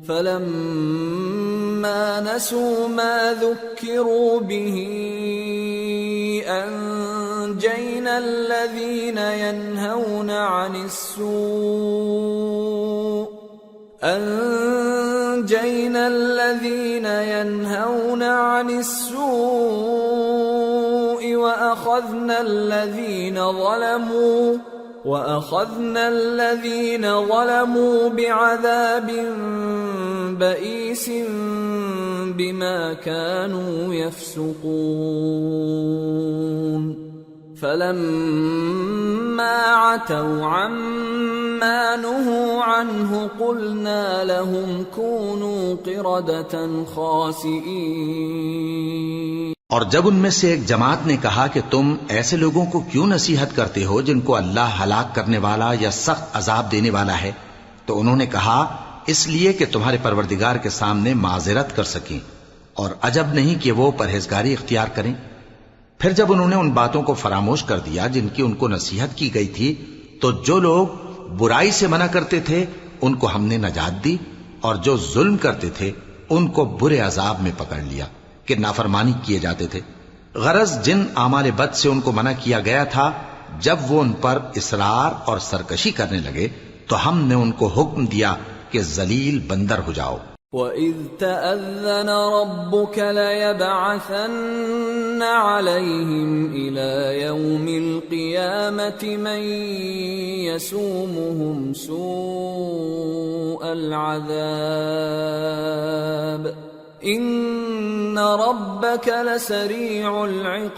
فَلَمَّا نَسُوا مَا ذُكِّرُوا بِهِ أَنجَيْنَا الَّذِينَ يَنْهَوْنَ عَنِ السُّوءِ وَأَخَذْنَا الَّذِينَ ظَلَمُوا بِعَذَابٍ بَئِيسٍ بِمَا كَانُوا يَفْسُقُونَ فَلَمَّا عَتَوْا عَمَّا نُهُوا عَنْهُ قُلْنَا لَهُمْ كُونُوا قِرَدَةً خَاسِئِينَ۔ اور جب ان میں سے ایک جماعت نے کہا کہ تم ایسے لوگوں کو کیوں نصیحت کرتے ہو جن کو اللہ ہلاک کرنے والا یا سخت عذاب دینے والا ہے، تو انہوں نے کہا اس لیے کہ تمہارے پروردگار کے سامنے معذرت کر سکیں، اور عجب نہیں کہ وہ پرہیزگاری اختیار کریں۔ پھر جب انہوں نے ان باتوں کو فراموش کر دیا جن کی ان کو نصیحت کی گئی تھی، تو جو لوگ برائی سے منع کرتے تھے ان کو ہم نے نجات دی، اور جو ظلم کرتے تھے ان کو برے عذاب میں پکڑ لیا کہ نافرمانی کیے جاتے تھے۔ غرض جن اعمال بد سے ان کو منع کیا گیا تھا، جب وہ ان پر اصرار اور سرکشی کرنے لگے تو ہم نے ان کو حکم دیا کہ ذلیل بندر ہو جاؤ۔ وَإِذْ تَأَذَّنَ رَبُّكَ لَيَبْعَثَنَّ عَلَيْهِمْ إِلَى يَوْمِ الْقِيَامَةِ مَنْ يَسُومُهُمْ سُوءَ الْعَذَابِ ان ربك لسريع العقاب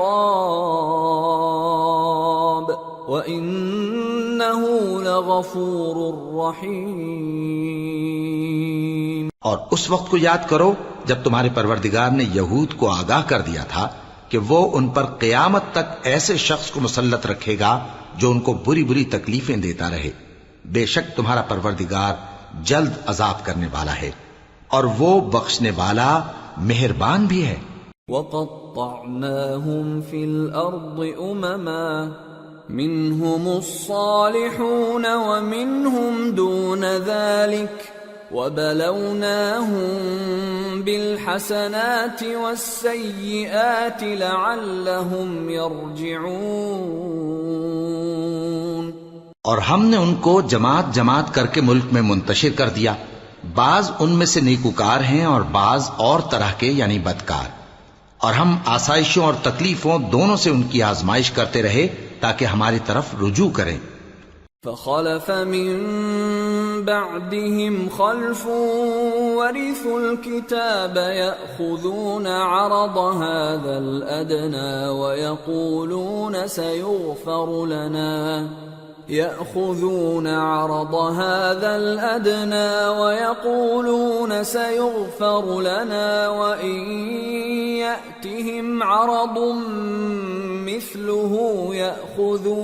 وانه لغفور رحيم۔ اور اس وقت کو یاد کرو جب تمہارے پروردگار نے یہود کو آگاہ کر دیا تھا کہ وہ ان پر قیامت تک ایسے شخص کو مسلط رکھے گا جو ان کو بری بری تکلیفیں دیتا رہے۔ بے شک تمہارا پروردگار جلد عذاب کرنے والا ہے اور وہ بخشنے والا مہربان بھی ہے۔ وَقَطَّعْنَاهُمْ فِي الْأَرْضِ أُمَمًا مِّنْهُمُ الصَّالِحُونَ وَمِنْهُمْ دُونَ ذَلِكَ وَبَلَوْنَاهُمْ بِالْحَسَنَاتِ وَالسَّيِّئَاتِ لَعَلَّهُمْ يَرْجِعُونَ۔ اور ہم نے ان کو جماعت جماعت کر کے ملک میں منتشر کر دیا، بعض ان میں سے نیکوکار ہیں اور بعض اور طرح کے یعنی بدکار، اور ہم آسائشوں اور تکلیفوں دونوں سے ان کی آزمائش کرتے رہے تاکہ ہماری طرف رجوع کریں۔ فخلف من بعدهم خلف ورثوا الكتاب يأخذون عرض هذا الأدنى ويقولون سيغفر لنا وإن يأتهم عرض مثله يأخذوه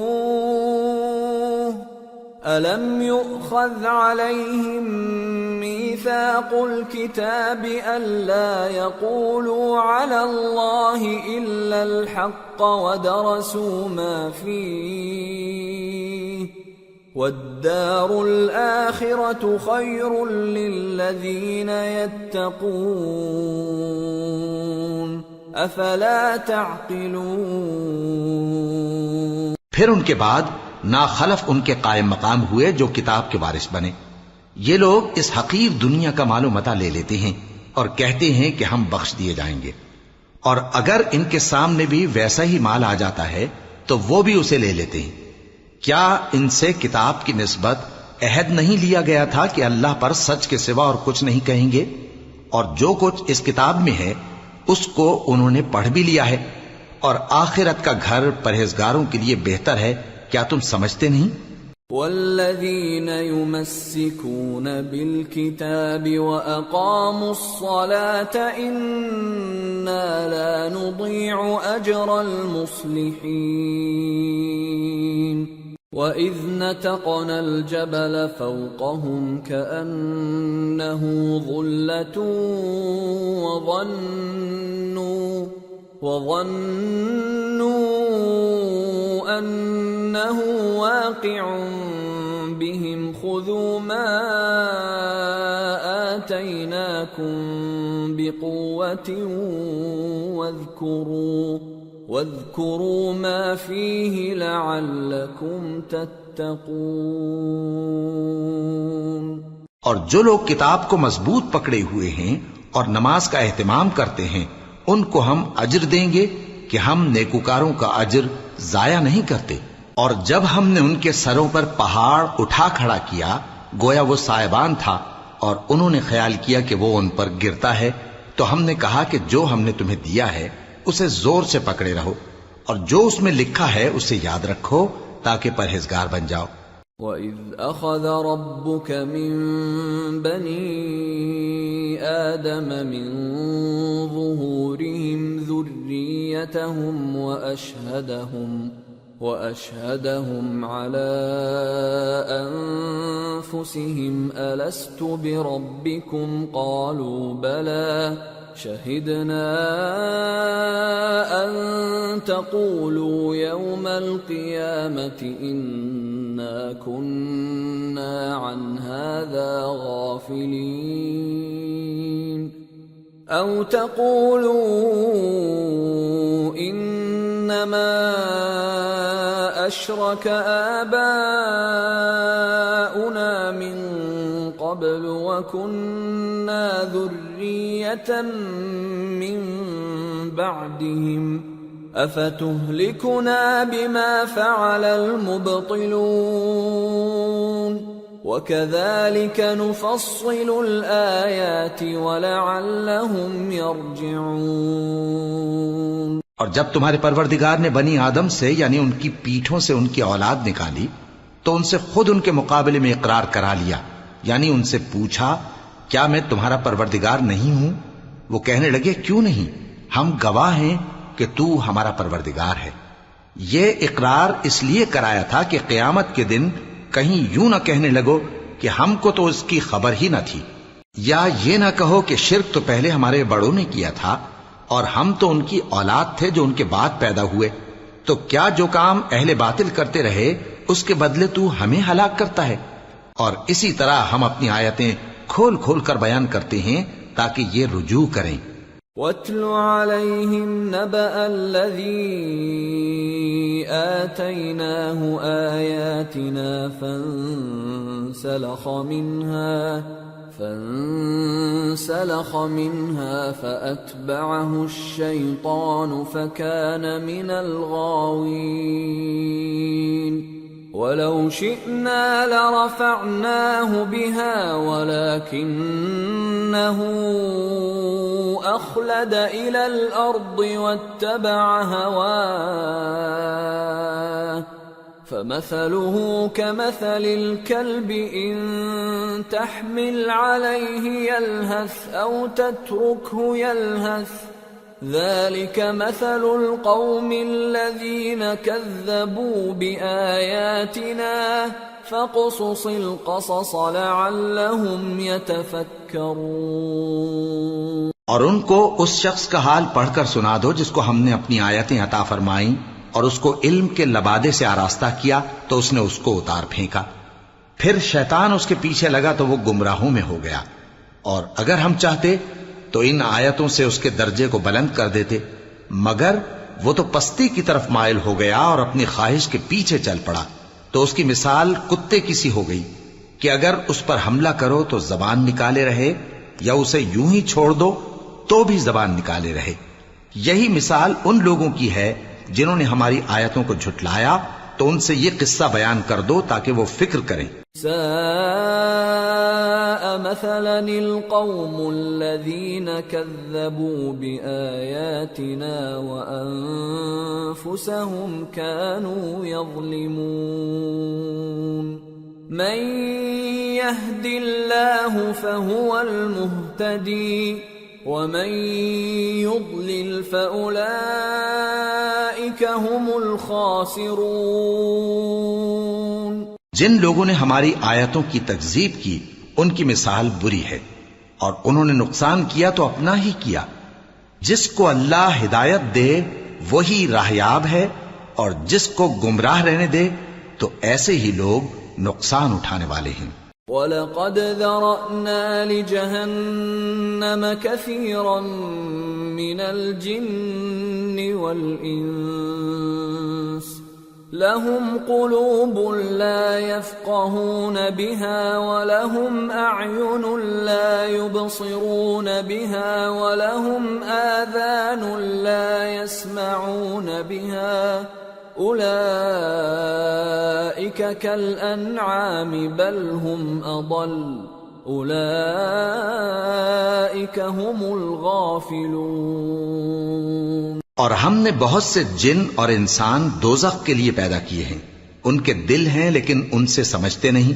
ألم يؤخذ عليهم ميثاق الكتاب ألا يقولوا على الله إلا الحق ودرسوا ما فيه والدار الآخرة خير للذين يتقون أفلا تعقلون۔ پھر ان کے بعد ناخلف ان کے قائم مقام ہوئے جو کتاب کے وارث بنے۔ یہ لوگ اس حقیر دنیا کا مال و متاع لے لیتے ہیں اور کہتے ہیں کہ ہم بخش دیے جائیں گے، اور اگر ان کے سامنے بھی ویسا ہی مال آ جاتا ہے تو وہ بھی اسے لے لیتے ہیں۔ کیا ان سے کتاب کی نسبت عہد نہیں لیا گیا تھا کہ اللہ پر سچ کے سوا اور کچھ نہیں کہیں گے؟ اور جو کچھ اس کتاب میں ہے اس کو انہوں نے پڑھ بھی لیا ہے، اور آخرت کا گھر پرہیزگاروں کے لیے بہتر ہے۔ کیا تم سمجھتے نہیں؟ والذین یمسکون بالکتاب واقاموا الصلاة انا لا نضیع اجر المصلحین وَإِذْ نَتَقْنَا الْجَبَلَ فَوْقَهُمْ كَأَنَّهُ ظُلَّةٌ وَظَنُّوا أَنَّهُ واقع بهم خُذُوا مَا آتَيْنَاكُمْ بِقُوَّةٍ واذكروا ما فيه لعلكم تتقون۔ اور جو لوگ کتاب کو مضبوط پکڑے ہوئے ہیں اور نماز کا اہتمام کرتے ہیں ان کو ہم اجر دیں گے کہ ہم نیکوکاروں کا اجر ضائع نہیں کرتے۔ اور جب ہم نے ان کے سروں پر پہاڑ اٹھا کھڑا کیا گویا وہ سائبان تھا، اور انہوں نے خیال کیا کہ وہ ان پر گرتا ہے، تو ہم نے کہا کہ جو ہم نے تمہیں دیا ہے اسے زور سے پکڑے رہو، اور جو اس میں لکھا ہے اسے یاد رکھو تاکہ پرہیزگار بن جاؤ۔ وَإِذْ أَخَذَ رَبُّكَ مِنْ بَنِي آدَمَ مِنْ ظُهُورِهِمْ ذُرِّيَّتَهُمْ وَأَشْهَدَهُمْ عَلَىٰ أَنفُسِهِمْ أَلَسْتُ بِرَبِّكُمْ قَالُوا بَلَىٰ شَهِدْنَا أَن تَقُولُوا يَوْمَ الْقِيَامَةِ إِنَّا كُنَّا عَنْ هَٰذَا غَافِلِينَ أَوْ تَقُولُوا إِنَّمَا أَشْرَكَ آبَاؤُنَا مِن قَبْلُ وَكُنَّا ذُرِّيَّةً مِّن بَعْدِهِمْ أَفَتُهْلِكُنَا بِمَا فَعَلَ الْمُبْطِلُونَ۔ وَكَذَلِكَ نُفَصِّلُ الْآيَاتِ وَلَعَلَّهُمْ يَرْجِعُونَ۔ اور جب تمہارے پروردگار نے بنی آدم سے یعنی ان کی پیٹھوں سے ان کی اولاد نکالی تو ان سے خود ان کے مقابلے میں اقرار کرا لیا، یعنی ان سے پوچھا کیا میں تمہارا پروردگار نہیں ہوں؟ وہ کہنے لگے کیوں نہیں، ہم گواہ ہیں کہ تو ہمارا پروردگار ہے۔ یہ اقرار اس لیے کرایا تھا کہ قیامت کے دن کہیں یوں نہ کہنے لگو کہ ہم کو تو اس کی خبر ہی نہ تھی، یا یہ نہ کہو کہ شرک تو پہلے ہمارے بڑوں نے کیا تھا اور ہم تو ان کی اولاد تھے جو ان کے بعد پیدا ہوئے، تو کیا جو کام اہل باطل کرتے رہے اس کے بدلے تو ہمیں ہلاک کرتا ہے؟ اور اسی طرح ہم اپنی آیتیں کھول کھول کر بیان کرتے ہیں تاکہ یہ رجوع کریں۔ وَاتْلُ عَلَيْهِمْ نَبَأَ الَّذِي آتَيْنَاهُ آيَاتِنَا فَانسَلَخَ مِنْهَا فَأَتْبَعَهُ الشَّيْطَانُ فَكَانَ مِنَ الْغَاوِينَ وَلَوْ شِئْنَا لَرَفَعْنَاهُ بِهَا وَلَكِنَّهُ أَخْلَدَ إِلَى الْأَرْضِ وَاتَّبَعَ هَوَاهُ فَمَثَلُهُ كَمَثَلِ الْكَلْبِ إِن تَحْمِلْ عَلَيْهِ يَلْهَثْ أَوْ تَتْرُكْهُ يَلْهَث ذَلِكَ مَثَلُ الْقَوْمِ الَّذِينَ كَذَّبُوا بِآيَاتِنَا فَاقْصُصِ الْقَصَصَ لَعَلَّهُمْ يَتَفَكَّرُونَ۔ اور ان کو اس شخص کا حال پڑھ کر سنا دو جس کو ہم نے اپنی آیتیں عطا فرمائیں اور اس کو علم کے لبادے سے آراستہ کیا تو اس نے اس کو اتار پھینکا، پھر شیطان اس کے پیچھے لگا تو وہ گمراہوں میں ہو گیا، اور اگر ہم چاہتے تو ان آیتوں سے اس کے درجے کو بلند کر دیتے، مگر وہ تو پستی کی طرف مائل ہو گیا اور اپنی خواہش کے پیچھے چل پڑا، تو اس کی مثال کتے کی سی ہو گئی کہ اگر اس پر حملہ کرو تو زبان نکالے رہے، یا اسے یوں ہی چھوڑ دو تو بھی زبان نکالے رہے۔ یہی مثال ان لوگوں کی ہے جنہوں نے ہماری آیتوں کو جھٹلایا، تو ان سے یہ قصہ بیان کر دو تاکہ وہ فکر کریں۔ ساء مثلا القوم الذين كذبوا بآياتنا وأنفسهم كانوا يظلمون من يهد الله فهو المهتدي ومن يضلل فأولئك هم الخاسرون۔ جن لوگوں نے ہماری آیتوں کی تکذیب کی ان کی مثال بری ہے، اور انہوں نے نقصان کیا تو اپنا ہی کیا۔ جس کو اللہ ہدایت دے وہی راہیاب ہے، اور جس کو گمراہ رہنے دے تو ایسے ہی لوگ نقصان اٹھانے والے ہیں۔ وَلَقَدْ ذَرَأْنَا لِجَهَنَّمَ كَثِيرًا مِنَ الْجِنِّ وَالْإِنسِ لَهُمْ قُلُوبٌ لَا يَفْقَهُونَ بِهَا وَلَهُمْ أَعْيُنٌ لَا يُبْصِرُونَ بِهَا وَلَهُمْ آذَانٌ لَا يَسْمَعُونَ بِهَا أُولَئِكَ كَالْأَنْعَامِ بَلْ هُمْ أَضَلُّ أُولَئِكَ هُمُ الْغَافِلُونَ۔ اور ہم نے بہت سے جن اور انسان دوزخ کے لیے پیدا کیے ہیں، ان کے دل ہیں لیکن ان سے سمجھتے نہیں،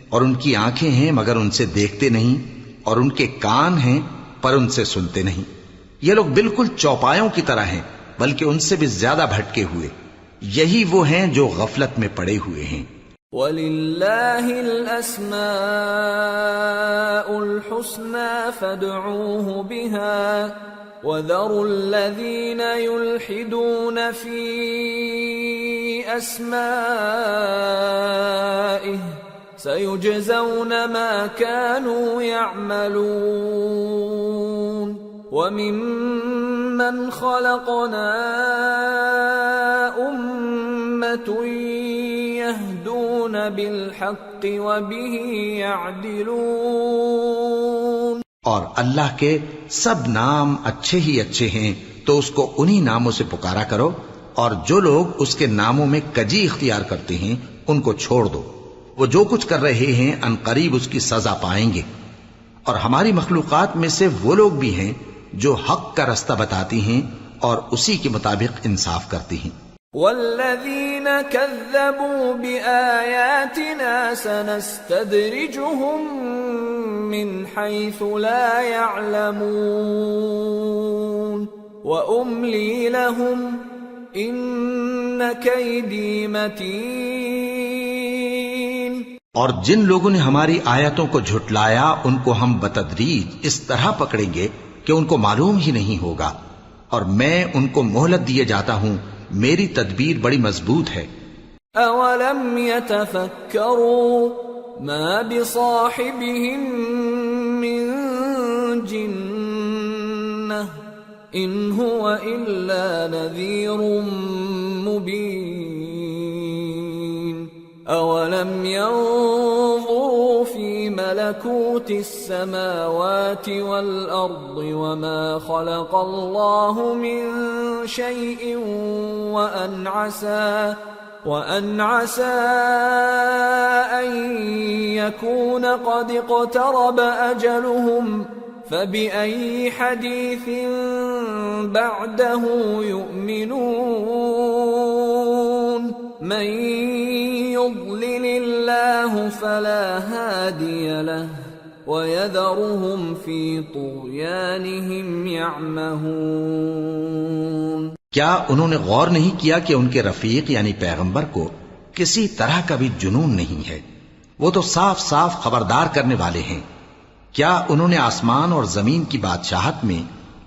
اور ان کی آنکھیں ہیں مگر ان سے دیکھتے نہیں، اور ان کے کان ہیں پر ان سے سنتے نہیں۔ یہ لوگ بالکل چوپایوں کی طرح ہیں بلکہ ان سے بھی زیادہ بھٹکے ہوئے۔ یہی وہ ہیں جو غفلت میں پڑے ہوئے ہیں۔ وَلِلَّهِ الْأَسْمَاءُ الْحُسْنَى فَادْعُوهُ بِهَا وَذَرُوا الَّذِينَ يُلْحِدُونَ فِي أَسْمَائِهِ سَيُجْزَوْنَ مَا كَانُوا يَعْمَلُونَ وَمِمَّنْ خَلَقْنَا أُمَّةٌ يَهْدُونَ بِالْحَقِّ وَبِهِ يَعْدِلُونَ۔ اور اللہ کے سب نام اچھے ہی اچھے ہیں تو اس کو انہی ناموں سے پکارا کرو، اور جو لوگ اس کے ناموں میں کجی اختیار کرتے ہیں ان کو چھوڑ دو۔ وہ جو کچھ کر رہے ہیں عنقریب اس کی سزا پائیں گے۔ اور ہماری مخلوقات میں سے وہ لوگ بھی ہیں جو حق کا رستہ بتاتی ہیں اور اسی کے مطابق انصاف کرتی ہیں۔ والذین کذبوا بآیاتنا سنستدرجهم من حیث لا يعلمون وأملی لهم ان کیدی متین۔ اور جن لوگوں نے ہماری آیتوں کو جھٹلایا ان کو ہم بتدریج اس طرح پکڑیں گے کہ ان کو معلوم ہی نہیں ہوگا، اور میں ان کو مہلت دیے جاتا ہوں، میری تدبیر بڑی مضبوط ہے۔ اولم يتفکروا ما بصاحبهم من جنہ ان هو الا نذیر مبین اولم ينظروا في ملكوت السماوات والأرض وما خلق الله من شيء وأن عسى أن يكون قد اقترب أجلهم فبأي حديث بعده يؤمنون من يضلل الله فلا هادي له ويذرهم في طغيانهم يعمهون۔ کیا انہوں نے غور نہیں کیا کہ ان کے رفیق یعنی پیغمبر کو کسی طرح کا بھی جنون نہیں ہے؟ وہ تو صاف صاف خبردار کرنے والے ہیں۔ کیا انہوں نے آسمان اور زمین کی بادشاہت میں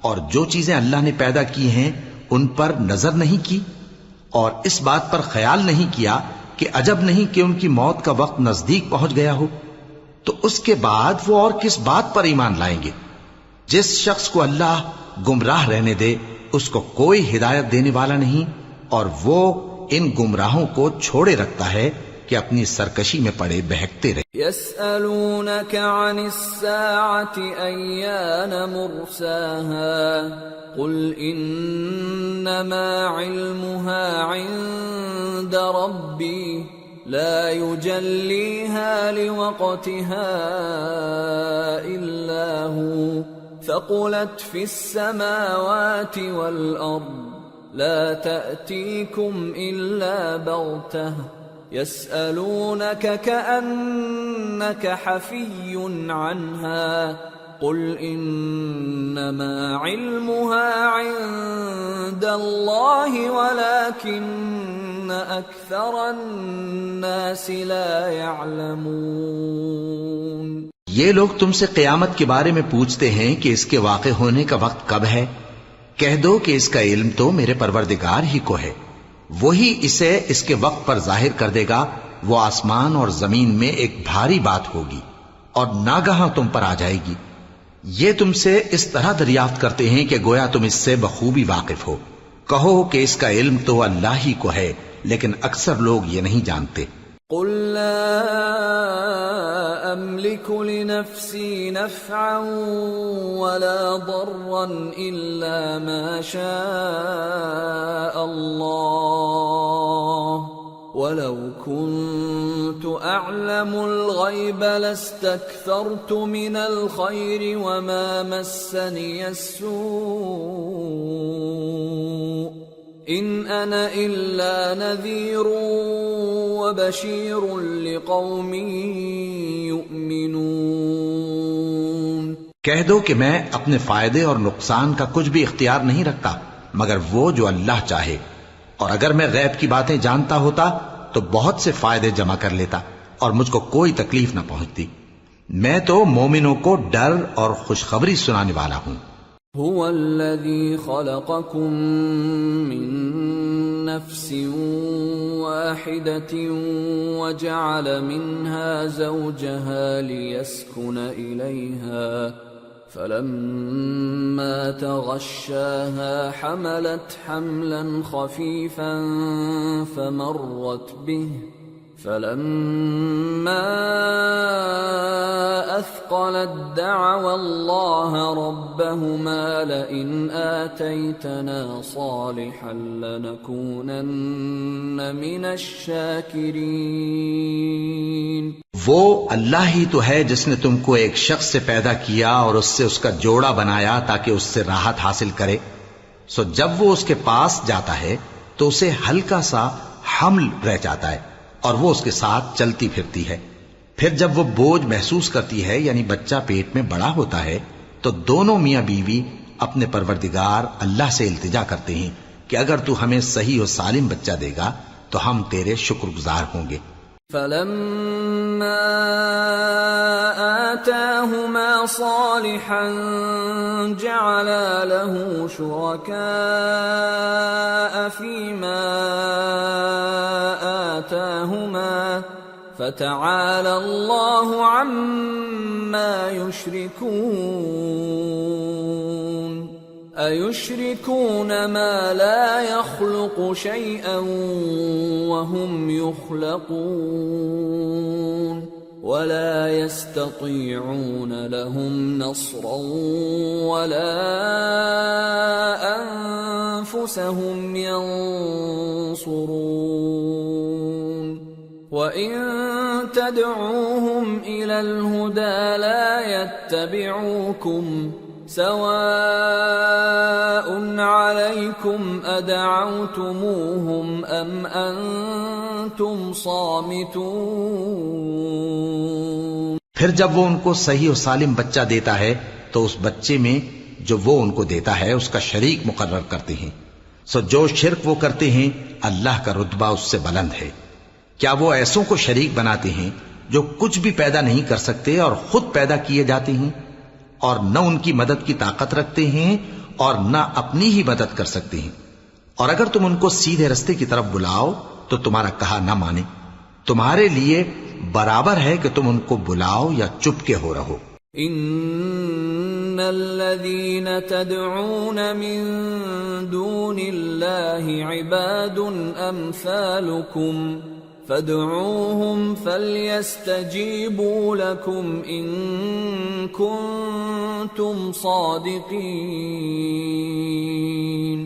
اور جو چیزیں اللہ نے پیدا کی ہیں ان پر نظر نہیں کی، اور اس بات پر خیال نہیں کیا کہ عجب نہیں کہ ان کی موت کا وقت نزدیک پہنچ گیا ہو؟ تو اس کے بعد وہ اور کس بات پر ایمان لائیں گے؟ جس شخص کو اللہ گمراہ رہنے دے اس کو کوئی ہدایت دینے والا نہیں، اور وہ ان گمراہوں کو چھوڑے رکھتا ہے کہ اپنی سرکشی میں پڑے بہکتے رہے۔ يسألونك عن الساعة أيان مرساها قل إنما علمها عند ربي لا يجليها لوقتها إلا هو ثقلت في السماوات والأرض لا تأتيكم إلا بغتة يسألونك كأنك حفي عنها قل إنما علمها عند الله ولكن أكثر الناس لا يعلمون۔ یہ لوگ تم سے قیامت کے بارے میں پوچھتے ہیں کہ اس کے واقع ہونے کا وقت کب ہے؟ کہہ دو کہ اس کا علم تو میرے پروردگار ہی کو ہے، وہی اسے اس کے وقت پر ظاہر کر دے گا۔ وہ آسمان اور زمین میں ایک بھاری بات ہوگی اور ناگہاں تم پر آ جائے گی۔ یہ تم سے اس طرح دریافت کرتے ہیں کہ گویا تم اس سے بخوبی واقف ہو۔ کہو کہ اس کا علم تو اللہ ہی کو ہے، لیکن اکثر لوگ یہ نہیں جانتے۔ قل لا أملك لنفسي نفعا ولا ضرا إلا ما شاء الله ولو كنت أعلم الغيب لاستكثرت من الخير وما مسني السوء إن أنا إلا نذير وبشير لقوم يؤمنون۔ کہہ دو کہ میں اپنے فائدے اور نقصان کا کچھ بھی اختیار نہیں رکھتا مگر وہ جو اللہ چاہے، اور اگر میں غیب کی باتیں جانتا ہوتا تو بہت سے فائدے جمع کر لیتا اور مجھ کو کوئی تکلیف نہ پہنچتی۔ میں تو مومنوں کو ڈر اور خوشخبری سنانے والا ہوں۔ هو الذي خلقكم من نفس واحدة وجعل منها زوجها ليسكن إليها فلما تغشاها حملت حملا خفيفا فلما أثقلت دعوا الله ربهما لئن آتيتنا صالحا لنكونن من الشاكرين. وہ اللہ ہی تو ہے جس نے تم کو ایک شخص سے پیدا کیا اور اس سے اس کا جوڑا بنایا تاکہ اس سے راحت حاصل کرے. سو جب وہ اس کے پاس جاتا ہے تو اسے ہلکا سا حمل رہ جاتا ہے اور وہ اس کے ساتھ چلتی پھرتی ہے. پھر جب وہ بوجھ محسوس کرتی ہے یعنی بچہ پیٹ میں بڑا ہوتا ہے تو دونوں میاں بیوی اپنے پروردگار اللہ سے التجا کرتے ہیں کہ اگر تو ہمیں صحیح و سالم بچہ دے گا تو ہم تیرے شکر گزار ہوں گے. فلما آتاهما صالحا جعلا له شركاء فيما آتاهما فتعالى الله عما يشركون. أَيُشْرِكُونَ مَا لَا يَخْلُقُ شَيْئًا وَهُمْ يُخْلَقُونَ وَلَا يَسْتَطِيعُونَ لَهُمْ نَصْرًا وَلَا أَنفُسَهُمْ يَنصُرُونَ. وَإِن تَدْعُوهُمْ إِلَى الْهُدَى لَا يَتَّبِعُوكُمْ سواء عليكم أدعوتموهم أم أنتم صامتون. پھر جب وہ ان کو صحیح و سالم بچہ دیتا ہے تو اس بچے میں جو وہ ان کو دیتا ہے اس کا شریک مقرر کرتے ہیں. سو جو شرک وہ کرتے ہیں اللہ کا رتبہ اس سے بلند ہے. کیا وہ ایسوں کو شریک بناتے ہیں جو کچھ بھی پیدا نہیں کر سکتے اور خود پیدا کیے جاتے ہیں اور نہ ان کی مدد کی طاقت رکھتے ہیں اور نہ اپنی ہی مدد کر سکتے ہیں. اور اگر تم ان کو سیدھے رستے کی طرف بلاؤ تو تمہارا کہا نہ مانے. تمہارے لیے برابر ہے کہ تم ان کو بلاؤ یا چپ کے ہو رہو. ان الذين تدعون من دون الله عباد امثالكم فادعوهم فليستجيبوا لكم إن كنتم صادقين.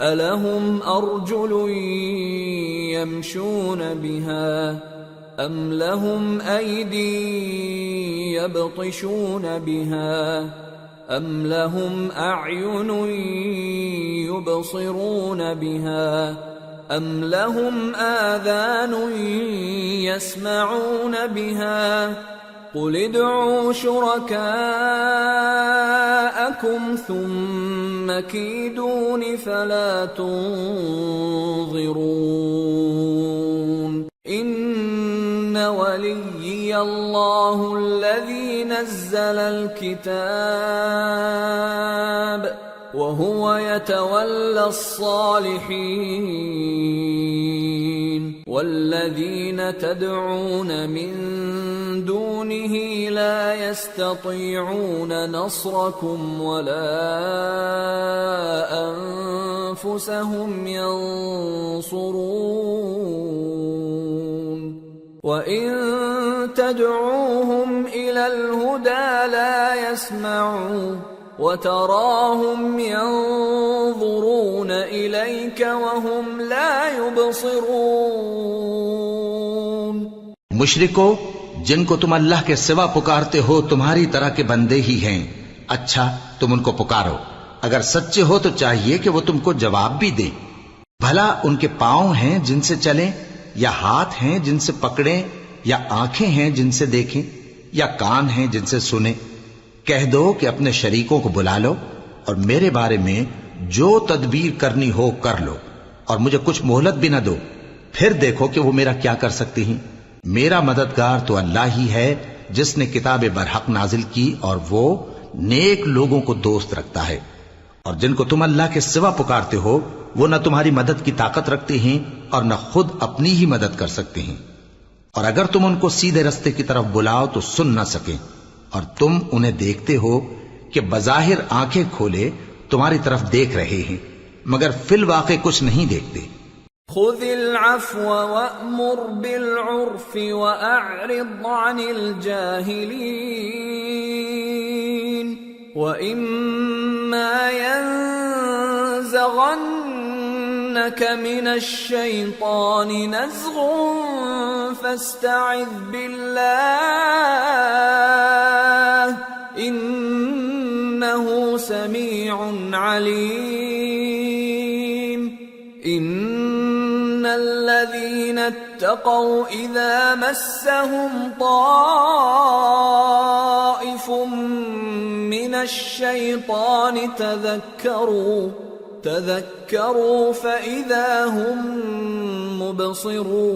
ألهم أرجل يمشون بها أم لهم أيدي يبطشون بها أم لهم أعين يبصرون بها أَمْ لَهُمْ آذَانٌ يَسْمَعُونَ بِهَا قُلِ ادْعُوا شُرَكَاءَكُمْ ثُمَّ كِيدُونِ فَلَا تُنظِرُونَ. إِنَّ وَلِيِّيَ اللَّهُ الَّذِي نَزَّلَ الْكِتَابَ وَهُوَ يَتَوَلَّى الصَّالِحِينَ. وَالَّذِينَ تَدْعُونَ مِن دُونِهِ لَا يَسْتَطِيعُونَ نَصْرَكُمْ وَلَا أَنفُسَهُمْ يَنصُرُونَ. وَإِن تَدْعُوهُمْ إِلَى الْهُدَى لَا يَسْمَعُوا وَتَرَاهُمْ يَنظُرُونَ إِلَيْكَ وَهُمْ لَا يُبْصِرُونَ. مشرکو جن کو تم اللہ کے سوا پکارتے ہو تمہاری طرح کے بندے ہی ہیں. اچھا تم ان کو پکارو. اگر سچے ہو تو چاہیے کہ وہ تم کو جواب بھی دیں. بھلا ان کے پاؤں ہیں جن سے چلیں یا ہاتھ ہیں جن سے پکڑیں یا آنکھیں ہیں جن سے دیکھیں یا کان ہیں جن سے سنیں. کہہ دو کہ اپنے شریکوں کو بلا لو اور میرے بارے میں جو تدبیر کرنی ہو کر لو اور مجھے کچھ مہلت بھی نہ دو. پھر دیکھو کہ وہ میرا کیا کر سکتے ہیں. میرا مددگار تو اللہ ہی ہے جس نے کتاب برحق نازل کی اور وہ نیک لوگوں کو دوست رکھتا ہے. اور جن کو تم اللہ کے سوا پکارتے ہو وہ نہ تمہاری مدد کی طاقت رکھتے ہیں اور نہ خود اپنی ہی مدد کر سکتے ہیں. اور اگر تم ان کو سیدھے رستے کی طرف بلاؤ تو سن نہ سکیں اور تم انہیں دیکھتے ہو کہ بظاہر آنکھیں کھولے تمہاری طرف دیکھ رہے ہیں مگر فی الواقع کچھ نہیں دیکھتے. خذ العفو وأمر بالعرف وأعرض عن الجاهلين وإما ينزغنك من الشيطان نزغ فاستعذ بالله إنه سميع عليم إن الذين اتقوا إذا مسهم طائف من الشيطان تذكروا فإذا هم مبصرون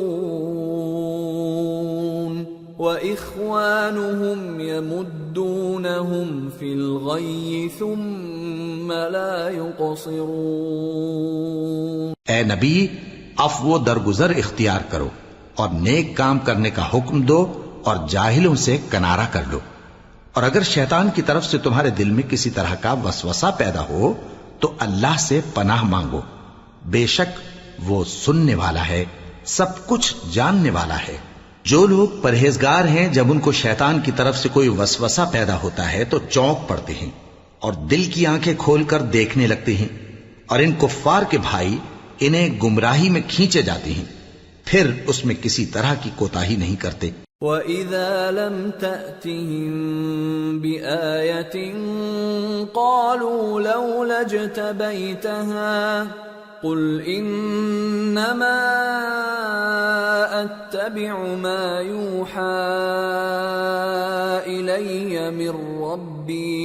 وإخوانهم يمدونهم في الغي ثم لا يقصرون۔ اے نبی، عفو و درگزر اختیار کرو اور نیک کام کرنے کا حکم دو اور جاہلوں سے کنارہ کر لو، اور اگر شیطان کی طرف سے تمہارے دل میں کسی طرح کا وسوسہ پیدا ہو تو اللہ سے پناہ مانگو، بے شک وہ سننے والا ہے، سب کچھ جاننے والا ہے۔ جو لوگ پرہیزگار ہیں جب ان کو شیطان کی طرف سے کوئی وسوسہ پیدا ہوتا ہے تو چونک پڑتے ہیں اور دل کی آنکھیں کھول کر دیکھنے لگتے ہیں، اور ان کفار کے بھائی انہیں گمراہی میں کھینچے جاتے ہیں، پھر اس میں کسی طرح کی کوتاہی نہیں کرتے۔ وَإِذَا لَمْ تَأْتِهِمْ بِآيَةٍ قَالُوا لَوْلَا اجْتَبَيْتَهَا قُلْ إِنَّمَا أَتَّبِعُ مَا يُوحَى إِلَيَّ مِنْ رَبِّي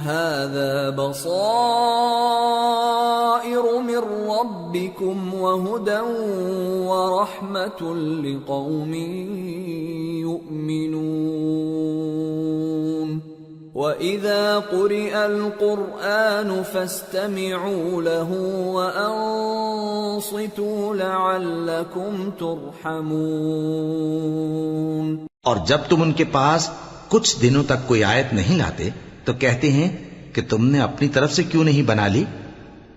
هَذَا بَصَائِرُ مِنْ رَبِّكُمْ وَهُدًى وَرَحْمَةٌ لِقَوْمٍ يُؤْمِنُونَ وَإِذَا قُرِئَ الْقُرْآنُ فَاسْتَمِعُوا لَهُ وَأَنصِتُوا لَعَلَّكُمْ تُرْحَمُونَ۔ اور جب تم ان کے پاس کچھ دنوں تک کوئی آیت نہیں لاتے تو کہتے ہیں کہ تم نے اپنی طرف سے کیوں نہیں بنا لی؟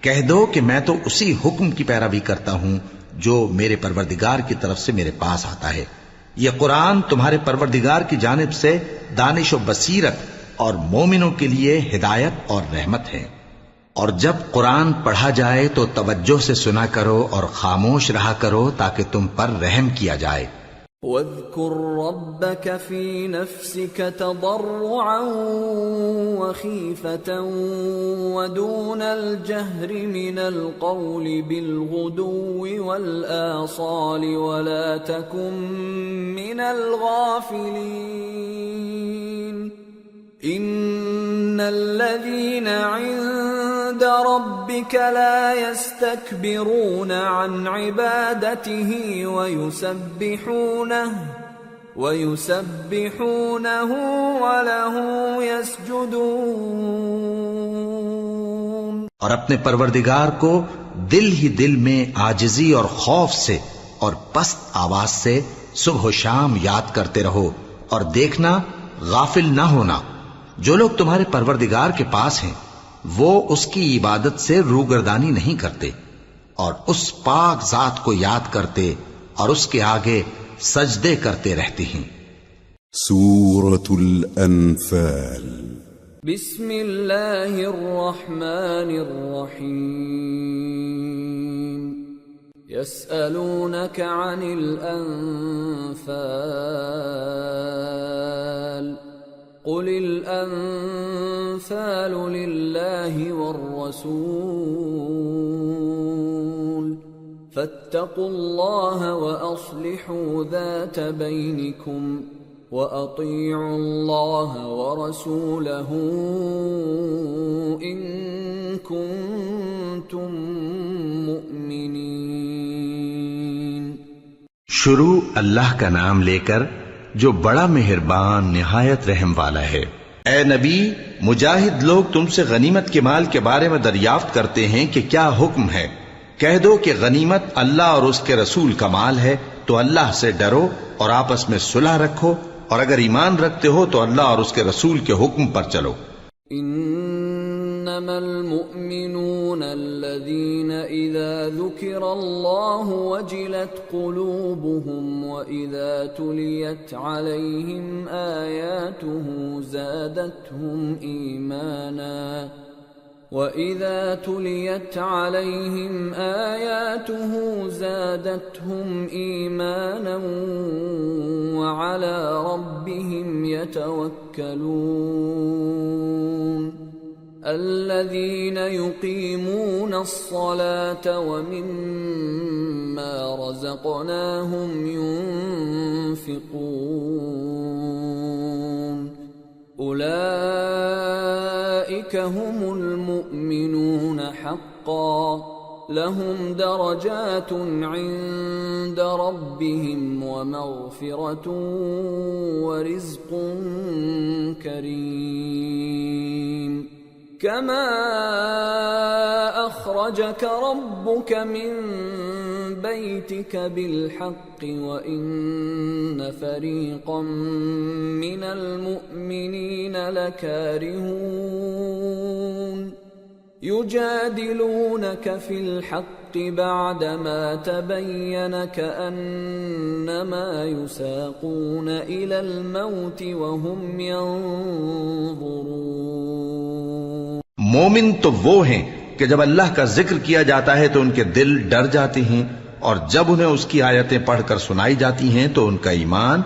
کہہ دو کہ میں تو اسی حکم کی پیروی کرتا ہوں جو میرے پروردگار کی طرف سے میرے پاس آتا ہے۔ یہ قرآن تمہارے پروردگار کی جانب سے دانش و بصیرت اور مومنوں کے لیے ہدایت اور رحمت ہے۔ اور جب قرآن پڑھا جائے تو توجہ سے سنا کرو اور خاموش رہا کرو تاکہ تم پر رحم کیا جائے۔ وَاذْكُرْ رَبَّكَ فِي نَفْسِكَ تَضَرُّعًا وَخِيفَةً وَدُونَ الْجَهْرِ مِنَ الْقَوْلِ بِالْغُدُوِّ وَالْآصَالِ وَلَا تَكُن مِّنَ الْغَافِلِينَ إِنَّ الَّذِينَ عِندَ رَبِّكَ لَا يَسْتَكْبِرُونَ عَنْ عِبَادَتِهِ وَيُسَبِّحُونَهُ وَلَهُ يَسْجُدُونَ۔ اور اپنے پروردگار کو دل ہی دل میں عاجزی اور خوف سے اور پست آواز سے صبح و شام یاد کرتے رہو، اور دیکھنا غافل نہ ہونا، جو لوگ تمہارے پروردگار کے پاس ہیں وہ اس کی عبادت سے روگردانی نہیں کرتے اور اس پاک ذات کو یاد کرتے اور اس کے آگے سجدے کرتے رہتے ہیں۔ سورة الأنفال۔ بسم اللہ الرحمن الرحیم۔ يسألونك عن الأنفال قل الأنفال لله والرسول فاتقوا الله وأصلحوا ذات بينكم وأطيعوا الله ورسوله إن كنتم مؤمنين۔ شروع اللہ کا نام لے کر جو بڑا مہربان نہایت رحم والا ہے۔ اے نبی، مجاہد لوگ تم سے غنیمت کے مال کے بارے میں دریافت کرتے ہیں کہ کیا حکم ہے۔ کہہ دو کہ غنیمت اللہ اور اس کے رسول کا مال ہے، تو اللہ سے ڈرو اور آپس میں صلح رکھو، اور اگر ایمان رکھتے ہو تو اللہ اور اس کے رسول کے حکم پر چلو۔ إنما المؤمنون الذين إذا ذكر الله وجلت قلوبهم وإذا تليت عليهم آياته زادتهم إيمانا وَإِذَا تُلِيَتْ عَلَيْهِمْ آيَاتُهُ زَادَتْهُمْ إِيمَانًا وَعَلَى رَبِّهِمْ يَتَوَكَّلُونَ الَّذِينَ يُقِيمُونَ الصَّلَاةَ وَمِمَّا رَزَقْنَاهُمْ يُنْفِقُونَ أولئك هم المؤمنون حقا لهم درجات عند ربهم ومغفرة ورزق كريم كما أخرجك ربك من بيتك بالحق وإن فريقا من المؤمنين لكارهون يجادلونك في الحق بعدما تبين كأنما يساقون إلى الموت وهم ينظرون مومن تو وہ ہیں کہ جب اللہ کا ذکر کیا جاتا ہے تو ان کے دل ڈر جاتے ہیں اور جب انہیں اس کی آیتیں پڑھ کر سنائی جاتی ہیں تو ان کا ایمان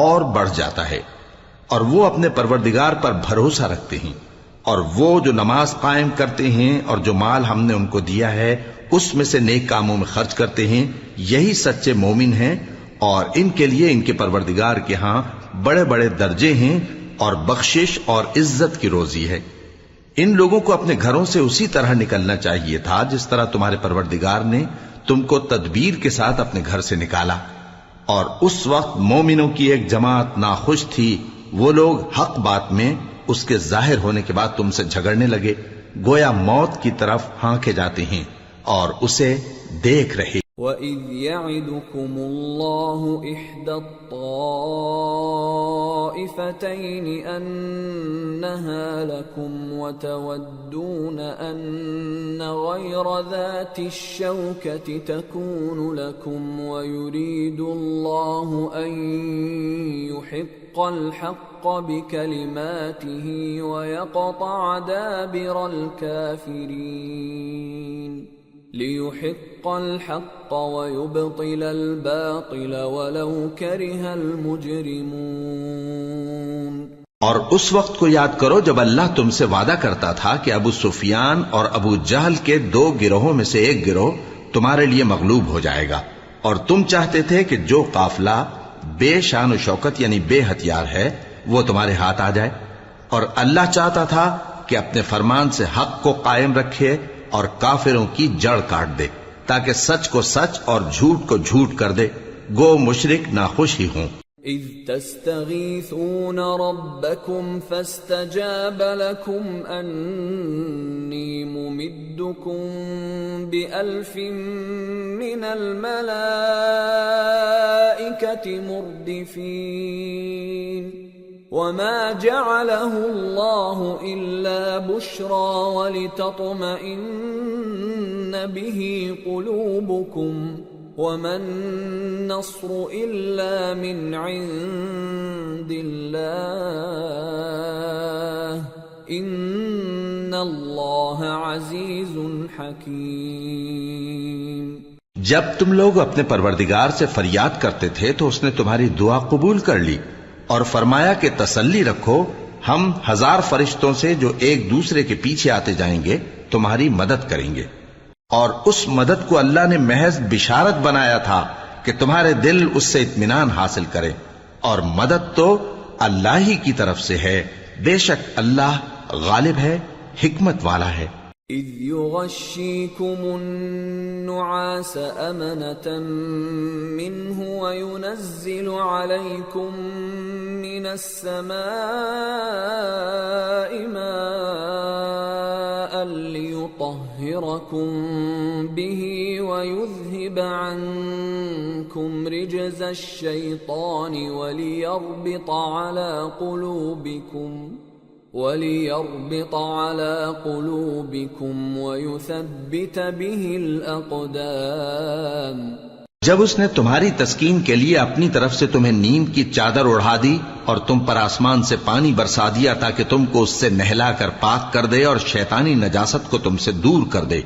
اور بڑھ جاتا ہے اور وہ اپنے پروردگار پر بھروسہ رکھتے ہیں اور وہ جو نماز قائم کرتے ہیں اور جو مال ہم نے ان کو دیا ہے اس میں سے نیک کاموں میں خرچ کرتے ہیں یہی سچے مومن ہیں اور ان کے لیے ان کے پروردگار کے ہاں بڑے بڑے درجے ہیں اور بخشش اور عزت کی روزی ہے۔ ان لوگوں کو اپنے گھروں سے اسی طرح نکلنا چاہیے تھا جس طرح تمہارے پروردگار نے تم کو تدبیر کے ساتھ اپنے گھر سے نکالا، اور اس وقت مومنوں کی ایک جماعت ناخوش تھی، وہ لوگ حق بات میں اس کے ظاہر ہونے کے بعد تم سے جھگڑنے لگے، گویا موت کی طرف ہانکے جاتے ہیں اور اسے دیکھ رہے۔ وَإِذْ يَعِدُكُمُ اللَّهُ إِحْدَى الطَّائِفَتَيْنِ أَنَّهَا لَكُمْ وَتَوَدُّونَ أَنَّ غَيْرَ ذَاتِ الشَّوْكَةِ تَكُونُ لَكُمْ وَيُرِيدُ اللَّهُ أَن يُحِقَّ الْحَقَّ بِكَلِمَاتِهِ وَيَقْطَعَ دَابِرَ الْكَافِرِينَ لِيُحِقَّ الْحَقَّ وَيُبْطِلَ الْبَاطِلَ وَلَوْ كَرِهَ الْمُجْرِمُونَ۔ اور اس وقت کو یاد کرو جب اللہ تم سے وعدہ کرتا تھا کہ ابو سفیان اور ابو جہل کے دو گروہوں میں سے ایک گروہ تمہارے لیے مغلوب ہو جائے گا، اور تم چاہتے تھے کہ جو قافلہ بے شان و شوکت یعنی بے ہتھیار ہے وہ تمہارے ہاتھ آ جائے، اور اللہ چاہتا تھا کہ اپنے فرمان سے حق کو قائم رکھے اور کافروں کی جڑ کاٹ دے تاکہ سچ کو سچ اور جھوٹ کو جھوٹ کر دے، گو مشرک ناخوش ہی ہوں۔ اذ تستغیثون ربکم فاستجاب لکم انی ممدکم بألف من الملائکة مردفین وما جعله الله إلا بشرى ولتطمئن به قلوبكم وما النصر إلا من عند الله إن الله عزيز حكيم۔ جب تم لوگ اپنے پروردگار سے فریاد کرتے تھے تو اس نے تمہاری دعا قبول کر لی اور فرمایا کہ تسلی رکھو، ہم 1000 فرشتوں سے جو ایک دوسرے کے پیچھے آتے جائیں گے تمہاری مدد کریں گے، اور اس مدد کو اللہ نے محض بشارت بنایا تھا کہ تمہارے دل اس سے اطمینان حاصل کرے، اور مدد تو اللہ ہی کی طرف سے ہے، بے شک اللہ غالب ہے، حکمت والا ہے۔ اذ يغشيكم النعاس أمنة منه وينزل عليكم من السماء ماء ليطهركم به ويذهب عنكم رجز الشيطان وليربط على قلوبكم وَلِيَرْبِطَ عَلَى قُلُوبِكُمْ وَيُثَبِّتَ بِهِ الْأَقْدَامَ۔ جب اس نے تمہاری تسکین کے لیے اپنی طرف سے تمہیں نیند کی چادر اڑھا دی اور تم پر آسمان سے پانی برسا دیا تاکہ تم کو اس سے نہلا کر پاک کر دے اور شیطانی نجاست کو تم سے دور کر دے،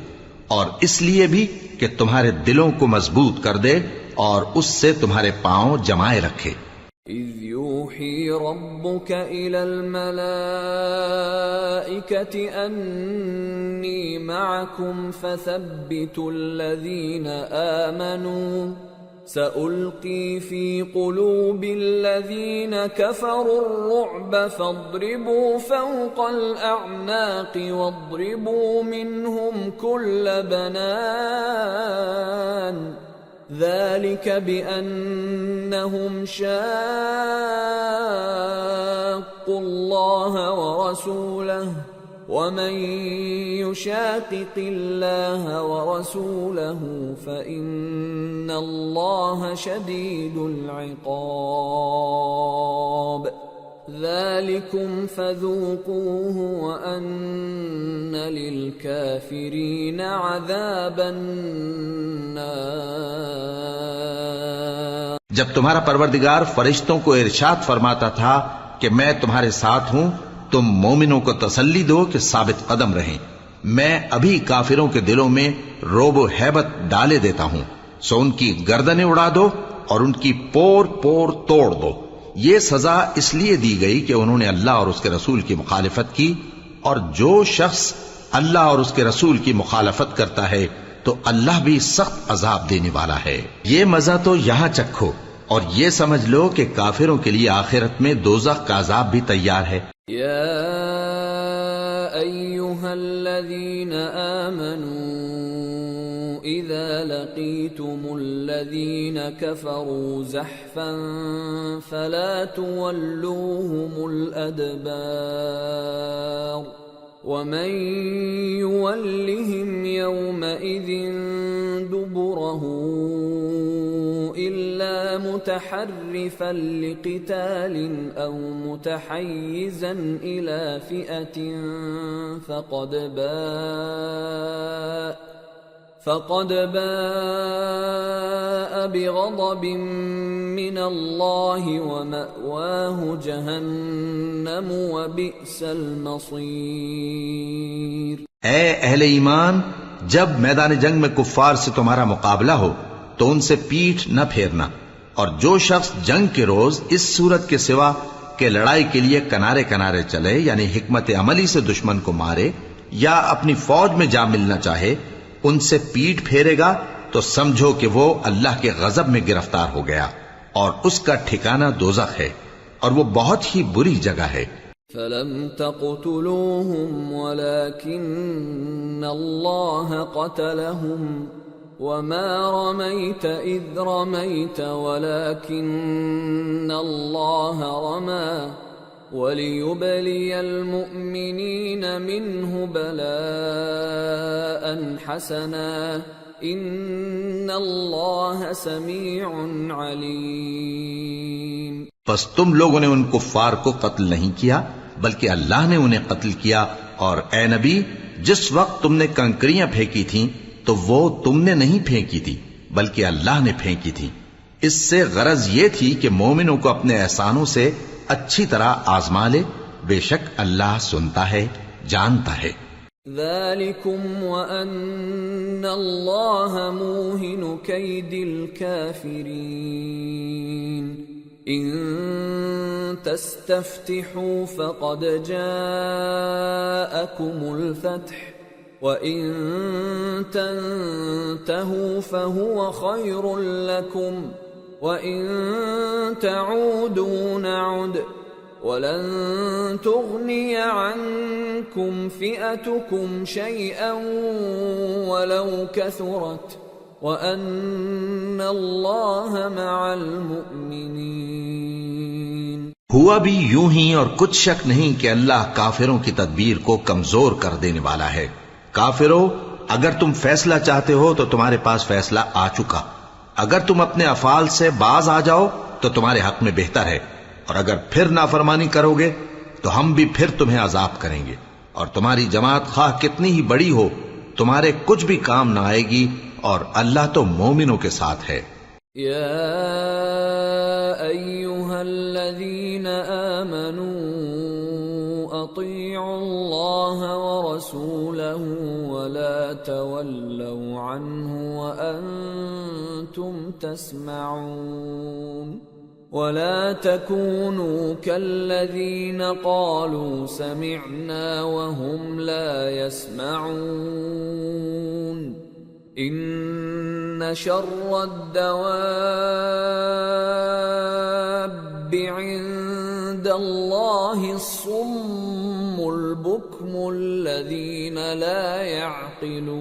اور اس لیے بھی کہ تمہارے دلوں کو مضبوط کر دے اور اس سے تمہارے پاؤں جمائے رکھے۔ إِذْ يُوحِي رَبُّكَ إِلَى الْمَلَائِكَةِ أَنِّي مَعَكُمْ فَثَبِّتُوا الَّذِينَ آمَنُوا سَأُلْقِي فِي قُلُوبِ الَّذِينَ كَفَرُوا الرُّعْبَ فَاضْرِبُوا فَوْقَ الْأَعْنَاقِ وَاضْرِبُوا مِنْهُمْ كُلَّ بَنَانٍ ذلك بأنهم شاقوا الله ورسوله ومن يشاقق الله ورسوله فإن الله شديد العقاب ذلكم فذوقوه وأن للكافرين عذاب النار۔ جب تمہارا پروردگار فرشتوں کو ارشاد فرماتا تھا کہ میں تمہارے ساتھ ہوں، تم مومنوں کو تسلی دو کہ ثابت قدم رہیں، میں ابھی کافروں کے دلوں میں رعب و ہیبت ڈالے دیتا ہوں، سو ان کی گردنیں اڑا دو اور ان کی پور پور توڑ دو۔ یہ سزا اس لیے دی گئی کہ انہوں نے اللہ اور اس کے رسول کی مخالفت کی، اور جو شخص اللہ اور اس کے رسول کی مخالفت کرتا ہے تو اللہ بھی سخت عذاب دینے والا ہے۔ یہ مزہ تو یہاں چکھو اور یہ سمجھ لو کہ کافروں کے لیے آخرت میں دوزخ کا عذاب بھی تیار ہے۔ یا ایھا الذین آمنوا اذا لقیتم الذین کفروا زحفا فلا تولوهم الادبار ومن يولهم يومئذ دبره إلا متحرفا لقتال أو متحيزا إلى فئة فقد باء بغضب من الله ومأواه جهنم وبئس المصير۔ اے اہل ایمان، جب میدان جنگ میں کفار سے تمہارا مقابلہ ہو تو ان سے پیٹھ نہ پھیرنا، اور جو شخص جنگ کے روز اس صورت کے سوا کہ لڑائی کے لیے کنارے کنارے چلے، یعنی حکمت عملی سے دشمن کو مارے یا اپنی فوج میں جا ملنا چاہے، ان سے پیٹ پھیرے گا تو سمجھو کہ وہ اللہ کے غضب میں گرفتار ہو گیا، اور اس کا ٹھکانہ دوزخ ہے، اور وہ بہت ہی بری جگہ ہے۔ فَلَمْ تَقْتُلُوهُمْ وَلَكِنَّ اللَّهَ قَتَلَهُمْ وَمَا رَمَيْتَ إِذْ رَمَيْتَ وَلَكِنَّ اللَّهَ رَمَى وَلِيُبْلِيَ الْمُؤْمِنِينَ مِنْهُ بَلَاءً حَسَنًا إِنَّ اللَّهَ سَمِيعٌ عَلِيمٌ۔ پس تم لوگوں نے ان کفار کو قتل نہیں کیا بلکہ اللہ نے انہیں قتل کیا، اور اے نبی، جس وقت تم نے کنکریاں پھینکی تھیں تو وہ تم نے نہیں پھینکی تھی بلکہ اللہ نے پھینکی تھی۔ اس سے غرض یہ تھی کہ مومنوں کو اپنے احسانوں سے اچھی طرح آزما لے، بے شک اللہ سنتا ہے، جانتا ہے۔ ذَلِكُمْ وَأَنَّ اللَّهَ مُوهِنُ كَيْدِ الْكَافِرِينَ إِن تَسْتَفْتِحُوا فَقَدْ جَاءَكُمُ الْفَتْحُ وَإِن تَنْتَهُوا فَهُوَ خَيْرٌ لَكُمْ وَإِن تَعُودُوا نَعُدْ وَلَن تُغْنِيَ عَنكُمْ فِئَتُكُمْ شَيْئًا وَلَوْ كَثُرَتْ وَأَنَّ اللَّهَ مَعَ الْمُؤْمِنِينَ۔ ہوا بھی یوں ہی، اور کچھ شک نہیں کہ اللہ کافروں کی تدبیر کو کمزور کر دینے والا ہے۔ کافروں، اگر تم فیصلہ چاہتے ہو تو تمہارے پاس فیصلہ آ چکا، اگر تم اپنے افعال سے باز آ جاؤ تو تمہارے حق میں بہتر ہے، اور اگر پھر نافرمانی کرو گے تو ہم بھی پھر تمہیں عذاب کریں گے، اور تمہاری جماعت خواہ کتنی ہی بڑی ہو تمہارے کچھ بھی کام نہ آئے گی، اور اللہ تو مومنوں کے ساتھ ہے۔ یا ایھا الذین آمنوا اطیعوا اللہ ورسولہ ولا تولوا عنہ وانتم تسمعون ولا تكونوا كالذين قالوا سمعنا وهم لا يسمعون ان شر الدواب عند الله الصم البكم الذين لا يعقلون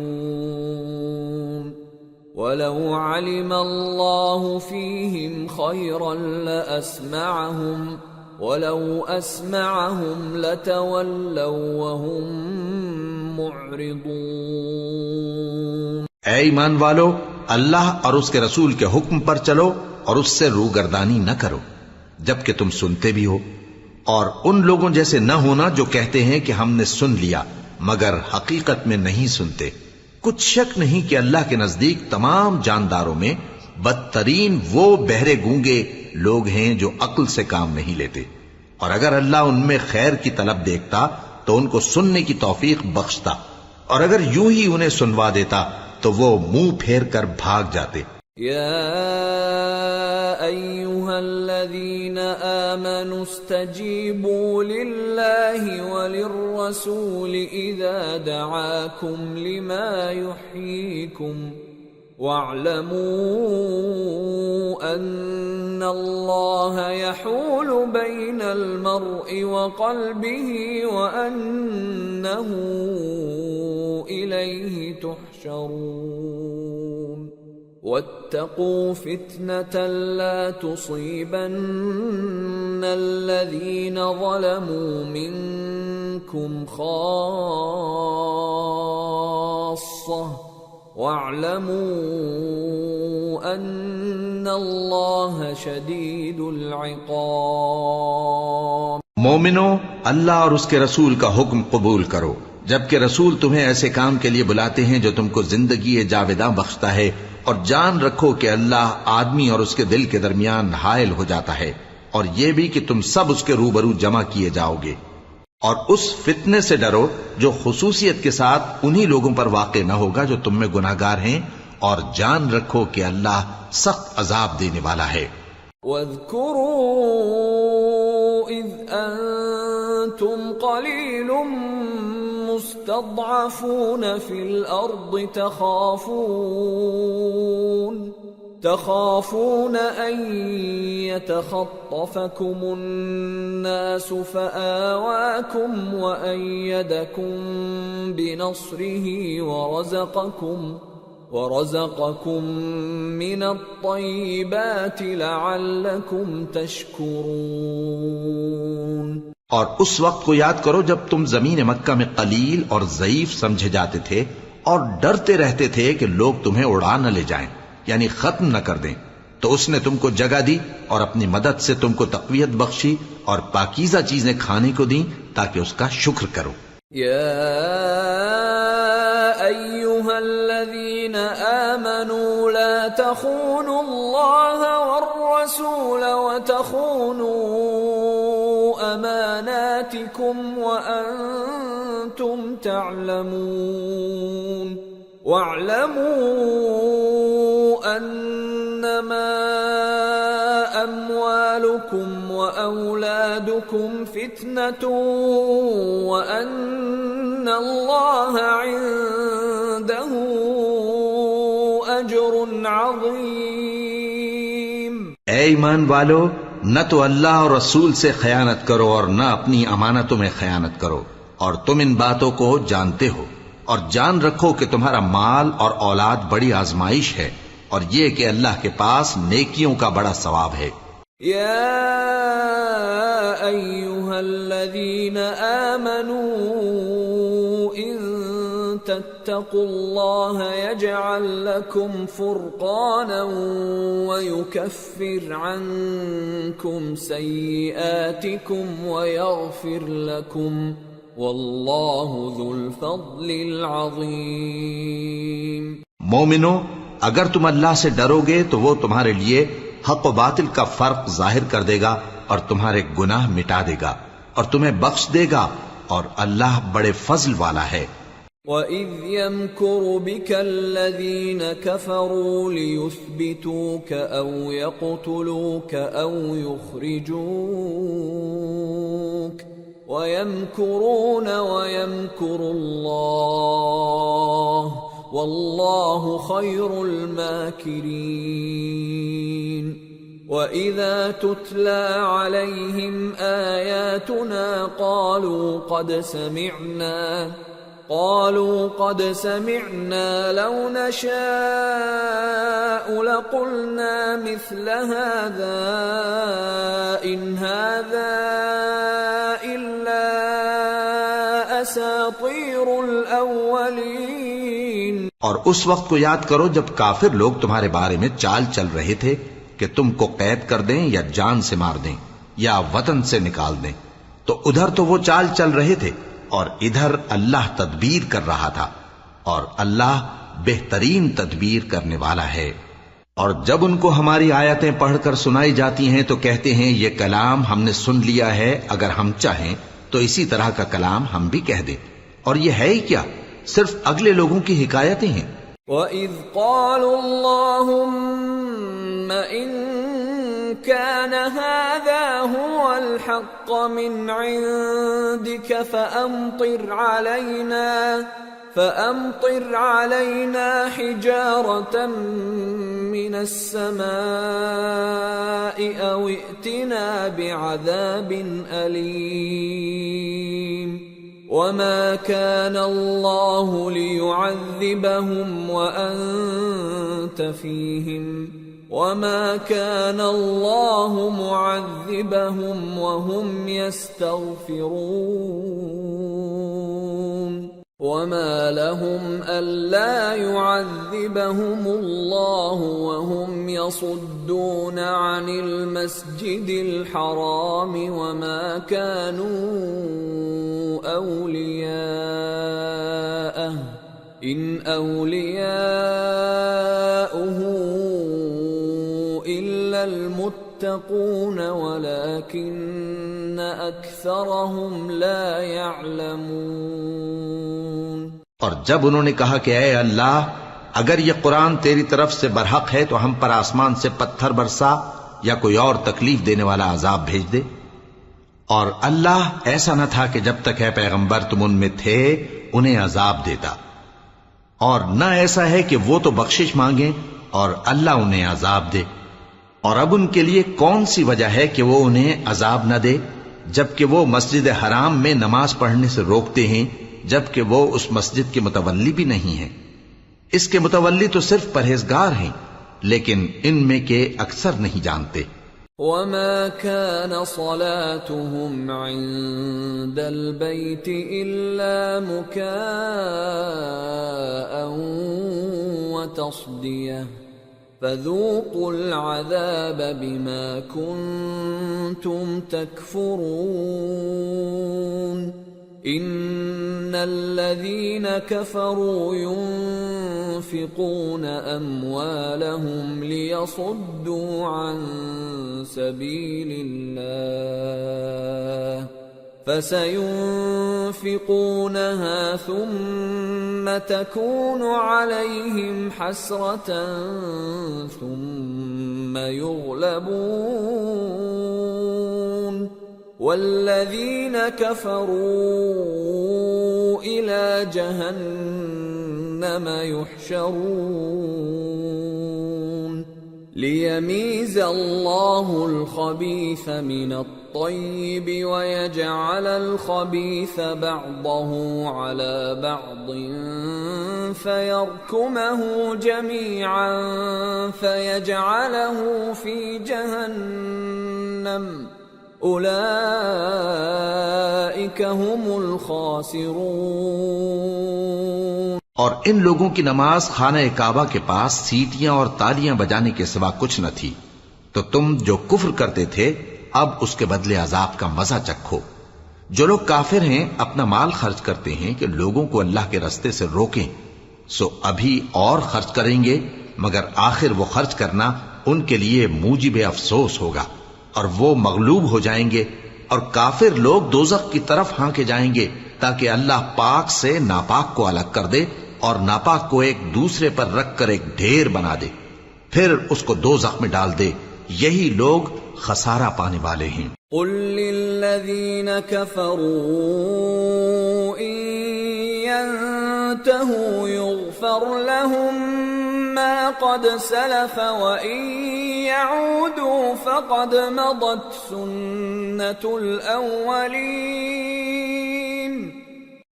وَلَوْ عَلِمَ اللَّهُ فِيهِمْ خَيْرًا لَأَسْمَعَهُمْ وَلَوْ أَسْمَعَهُمْ لَتَوَلَّوْا وَهُمْ مُعْرِضُونَ۔ اے ایمان والو، اللہ اور اس کے رسول کے حکم پر چلو اور اس سے روگردانی نہ کرو جبکہ تم سنتے بھی ہو، اور ان لوگوں جیسے نہ ہونا جو کہتے ہیں کہ ہم نے سن لیا مگر حقیقت میں نہیں سنتے۔ کچھ شک نہیں کہ اللہ کے نزدیک تمام جانداروں میں بدترین وہ بہرے گونگے لوگ ہیں جو عقل سے کام نہیں لیتے، اور اگر اللہ ان میں خیر کی طلب دیکھتا تو ان کو سننے کی توفیق بخشتا، اور اگر یوں ہی انہیں سنوا دیتا تو وہ منہ پھیر کر بھاگ جاتے۔ یا ایھا الذین آمنوا استجیبوا للہ وللرسول اذا دعاکم لما یحییکم واعلموا ان اللہ یحول بین المرء وقلبہ وانہ الیہ تحشرون واتقوا فتنة لا تصيبن الذين ظلموا منكم خاصة واعلموا أن الله شديد العقاب۔ مومنو، اللہ اور اس کے رسول کا حکم قبول کرو جبکہ رسول تمہیں ایسے کام کے لیے بلاتے ہیں جو تم کو زندگی جاوداں بخشتا ہے، اور جان رکھو کہ اللہ آدمی اور اس کے دل کے درمیان حائل ہو جاتا ہے، اور یہ بھی کہ تم سب اس کے روبرو جمع کیے جاؤ گے، اور اس فتنے سے ڈرو جو خصوصیت کے ساتھ انہی لوگوں پر واقع نہ ہوگا جو تم میں گناہگار ہیں، اور جان رکھو کہ اللہ سخت عذاب دینے والا ہے۔ وَاذْكُرُوا إِذْ أَنْتُمْ قَلِيلٌ مستضعفون في الأرض تخافون أن يتخطفكم الناس فآواكم وأيدكم بنصره ورزقكم من الطيبات لعلكم تشكرون۔ اور اس وقت کو یاد کرو جب تم زمین مکہ میں قلیل اور ضعیف سمجھے جاتے تھے اور ڈرتے رہتے تھے کہ لوگ تمہیں اڑا نہ لے جائیں، یعنی ختم نہ کر دیں، تو اس نے تم کو جگہ دی اور اپنی مدد سے تم کو تقویت بخشی اور پاکیزہ چیزیں کھانے کو دیں تاکہ اس کا شکر کرو۔ یا ایھا الذین آمنوا لا تخونوا اللہ والرسول وتخونوا اماناتکم وانتم تعلمون واعلموا انما اموالکم واولادکم فتنة وان اللہ عنده اجر عظیم۔ اے ایمان والو، نہ تو اللہ اور رسول سے خیانت کرو اور نہ اپنی امانتوں میں خیانت کرو، اور تم ان باتوں کو جانتے ہو، اور جان رکھو کہ تمہارا مال اور اولاد بڑی آزمائش ہے، اور یہ کہ اللہ کے پاس نیکیوں کا بڑا ثواب ہے۔ یا ایھا الذین آمنوا ان تتقوا الله يجعل لكم فرقانا ويكفر عنكم سيئاتكم ويغفر لكم والله ذو الفضل العظيم۔ مومنو، اگر تم اللہ سے ڈرو گے تو وہ تمہارے لیے حق و باطل کا فرق ظاہر کر دے گا اور تمہارے گناہ مٹا دے گا اور تمہیں بخش دے گا، اور اللہ بڑے فضل والا ہے۔ وَإِذْ يَمْكُرُ بِكَ الَّذِينَ كَفَرُوا لِيُثْبِتُوكَ أَوْ يَقْتُلُوكَ أَوْ يُخْرِجُوكَ وَيَمْكُرُونَ وَيَمْكُرُ اللَّهُ وَاللَّهُ خَيْرُ الْمَاكِرِينَ۔ وَإِذَا تُتْلَى عَلَيْهِمْ آيَاتُنَا قالوا قد سمعنا لو نشاء لقلنا مثل هذا إن هذا إلا أساطير الأولين۔ اور اس وقت کو یاد کرو جب کافر لوگ تمہارے بارے میں چال چل رہے تھے کہ تم کو قید کر دیں یا جان سے مار دیں یا وطن سے نکال دیں، تو ادھر تو وہ چال چل رہے تھے اور ادھر اللہ تدبیر کر رہا تھا، اور اللہ بہترین تدبیر کرنے والا ہے۔ اور جب ان کو ہماری آیتیں پڑھ کر سنائی جاتی ہیں تو کہتے ہیں یہ کلام ہم نے سن لیا ہے، اگر ہم چاہیں تو اسی طرح کا کلام ہم بھی کہہ دیں، اور یہ ہے ہی کیا، صرف اگلے لوگوں کی حکایتیں ہیں۔ وَإِذْ قَالُوا اللَّهُمَّ إِن كَانَ هَذَا هُوَ الْحَقَّ مِنْ عِنْدِكَ فَأَمْطِرْ عَلَيْنَا حِجَارَةً مِّنَ السَّمَاءِ أَوْ ائْتِنَا بِعَذَابٍ أَلِيمٍ۔ وَمَا كَانَ اللَّهُ لِيُعَذِّبَهُمْ وَأَنْتَ فِيهِمْ وَمَا كَانَ اللَّهُ مُعَذِّبَهُمْ وَهُمْ يَسْتَغْفِرُونَ وَمَا لَهُمْ أَلَّا يُعَذِّبَهُمُ اللَّهُ وَهُمْ يَصُدُّونَ عَنِ الْمَسْجِدِ الْحَرَامِ وَمَا كَانُوا أَوْلِيَاءَهُ إِنْ أَوْلِيَاؤُهُ إِلَّا الْمُتَّقُونَ وَلَكِنَّ أَكْثَرَهُمْ لَا يَعْلَمُونَ۔ اور جب انہوں نے کہا کہ اے اللہ، اگر یہ قرآن تیری طرف سے برحق ہے تو ہم پر آسمان سے پتھر برسا یا کوئی اور تکلیف دینے والا عذاب بھیج دے، اور اللہ ایسا نہ تھا کہ جب تک ہے پیغمبر تم ان میں تھے انہیں عذاب دیتا، اور نہ ایسا ہے کہ وہ تو بخشش مانگیں اور اللہ انہیں عذاب دے۔ اور اب ان کے لیے کون سی وجہ ہے کہ وہ انہیں عذاب نہ دے، جبکہ وہ مسجد حرام میں نماز پڑھنے سے روکتے ہیں، جبکہ وہ اس مسجد کے متولی بھی نہیں ہیں۔ اس کے متولی تو صرف پرہیزگار ہیں، لیکن ان میں کے اکثر نہیں جانتے۔ وَمَا كَانَ صَلَاتُهُمْ عِندَ الْبَيْتِ إِلَّا مُكَاءً وَتَصْدِيَةً فَذُوقُوا الْعَذَابَ بِمَا كُنتُمْ تَكْفُرُونَ۔ إِنَّ الَّذِينَ كَفَرُوا يُنْفِقُونَ أَمْوَالَهُمْ لِيَصُدُّوا عَنْ سَبِيلِ اللَّهِ فَسَيُنْفِقُونَهَا ثُمَّ تَكُونُ عَلَيْهِمْ حَسْرَةً ثُمَّ يُغْلَبُونَ وَالَّذِينَ كَفَرُوا إِلَى جَهَنَّمَ يُحْشَرُونَ لِيَمِيزَ اللَّهُ الْخَبِيثَ مِنَ الطَّيِّبِ وَيَجْعَلَ الْخَبِيثَ بَعْضَهُ عَلَى بَعْضٍ فَيَرْكُمَهُ جَمِيعًا فَيَجْعَلَهُ فِي جَهَنَّمَ أُولَئِكَ هُمُ الْخَاسِرُونَ۔ اور ان لوگوں کی نماز خانہ کعبہ کے پاس سیٹیاں اور تالیاں بجانے کے سوا کچھ نہ تھی، تو تم جو کفر کرتے تھے اب اس کے بدلے عذاب کا مزہ چکھو۔ جو لوگ کافر ہیں اپنا مال خرچ کرتے ہیں کہ لوگوں کو اللہ کے رستے سے روکیں، سو ابھی اور خرچ کریں گے، مگر آخر وہ خرچ کرنا ان کے لیے موجب افسوس ہوگا، اور وہ مغلوب ہو جائیں گے، اور کافر لوگ دوزخ کی طرف ہانکے جائیں گے تاکہ اللہ پاک سے ناپاک کو الگ کر دے اور ناپاک کو ایک دوسرے پر رکھ کر ایک ڈھیر بنا دے، پھر اس کو دوزخ میں ڈال دے۔ یہی لوگ خسارہ پانے والے ہیں۔ قل للذین کفروا ان ينتهوا يغفر لهم ما قد سلف وان يعودوا فقد مضت سنة الاولین۔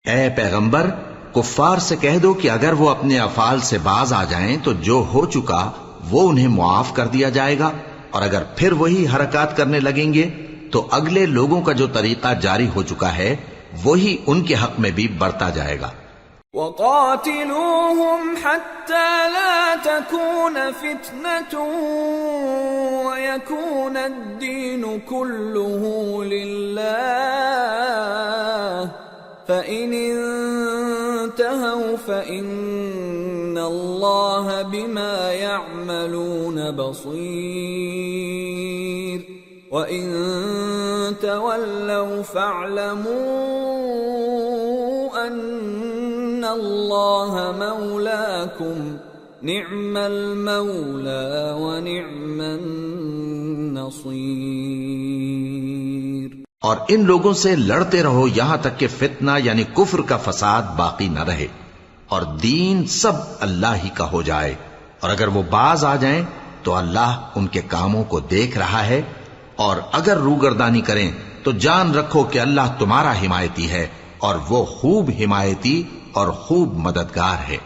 اے پیغمبر، کفار سے کہہ دو کہ اگر وہ اپنے افعال سے باز آ جائیں تو جو ہو چکا وہ انہیں معاف کر دیا جائے گا، اور اگر پھر وہی حرکات کرنے لگیں گے تو اگلے لوگوں کا جو طریقہ جاری ہو چکا ہے وہی ان کے حق میں بھی برتا جائے گا۔ وَقَاتِلُوهُمْ حَتَّى لَا تَكُونَ فِتْنَةٌ وَيَكُونَ الدِّينُ كُلُّهُ لِلَّهِ فَإِنِ انتهوا فَإِنَّ اللَّهَ بِمَا يَعْمَلُونَ بَصِيرٌ وَإِن تَوَلَّوْا فَاعْلَمُوا أَنَّ اللَّهَ مَوْلَاكُمْ نِعْمَ الْمَوْلَى وَنِعْمَ النَّصِيرُ۔ اور ان لوگوں سے لڑتے رہو یہاں تک کہ فتنہ یعنی کفر کا فساد باقی نہ رہے، اور دین سب اللہ ہی کا ہو جائے، اور اگر وہ باز آ جائیں تو اللہ ان کے کاموں کو دیکھ رہا ہے، اور اگر روگردانی کریں تو جان رکھو کہ اللہ تمہارا حمایتی ہے، اور وہ خوب حمایتی اور خوب مددگار ہے۔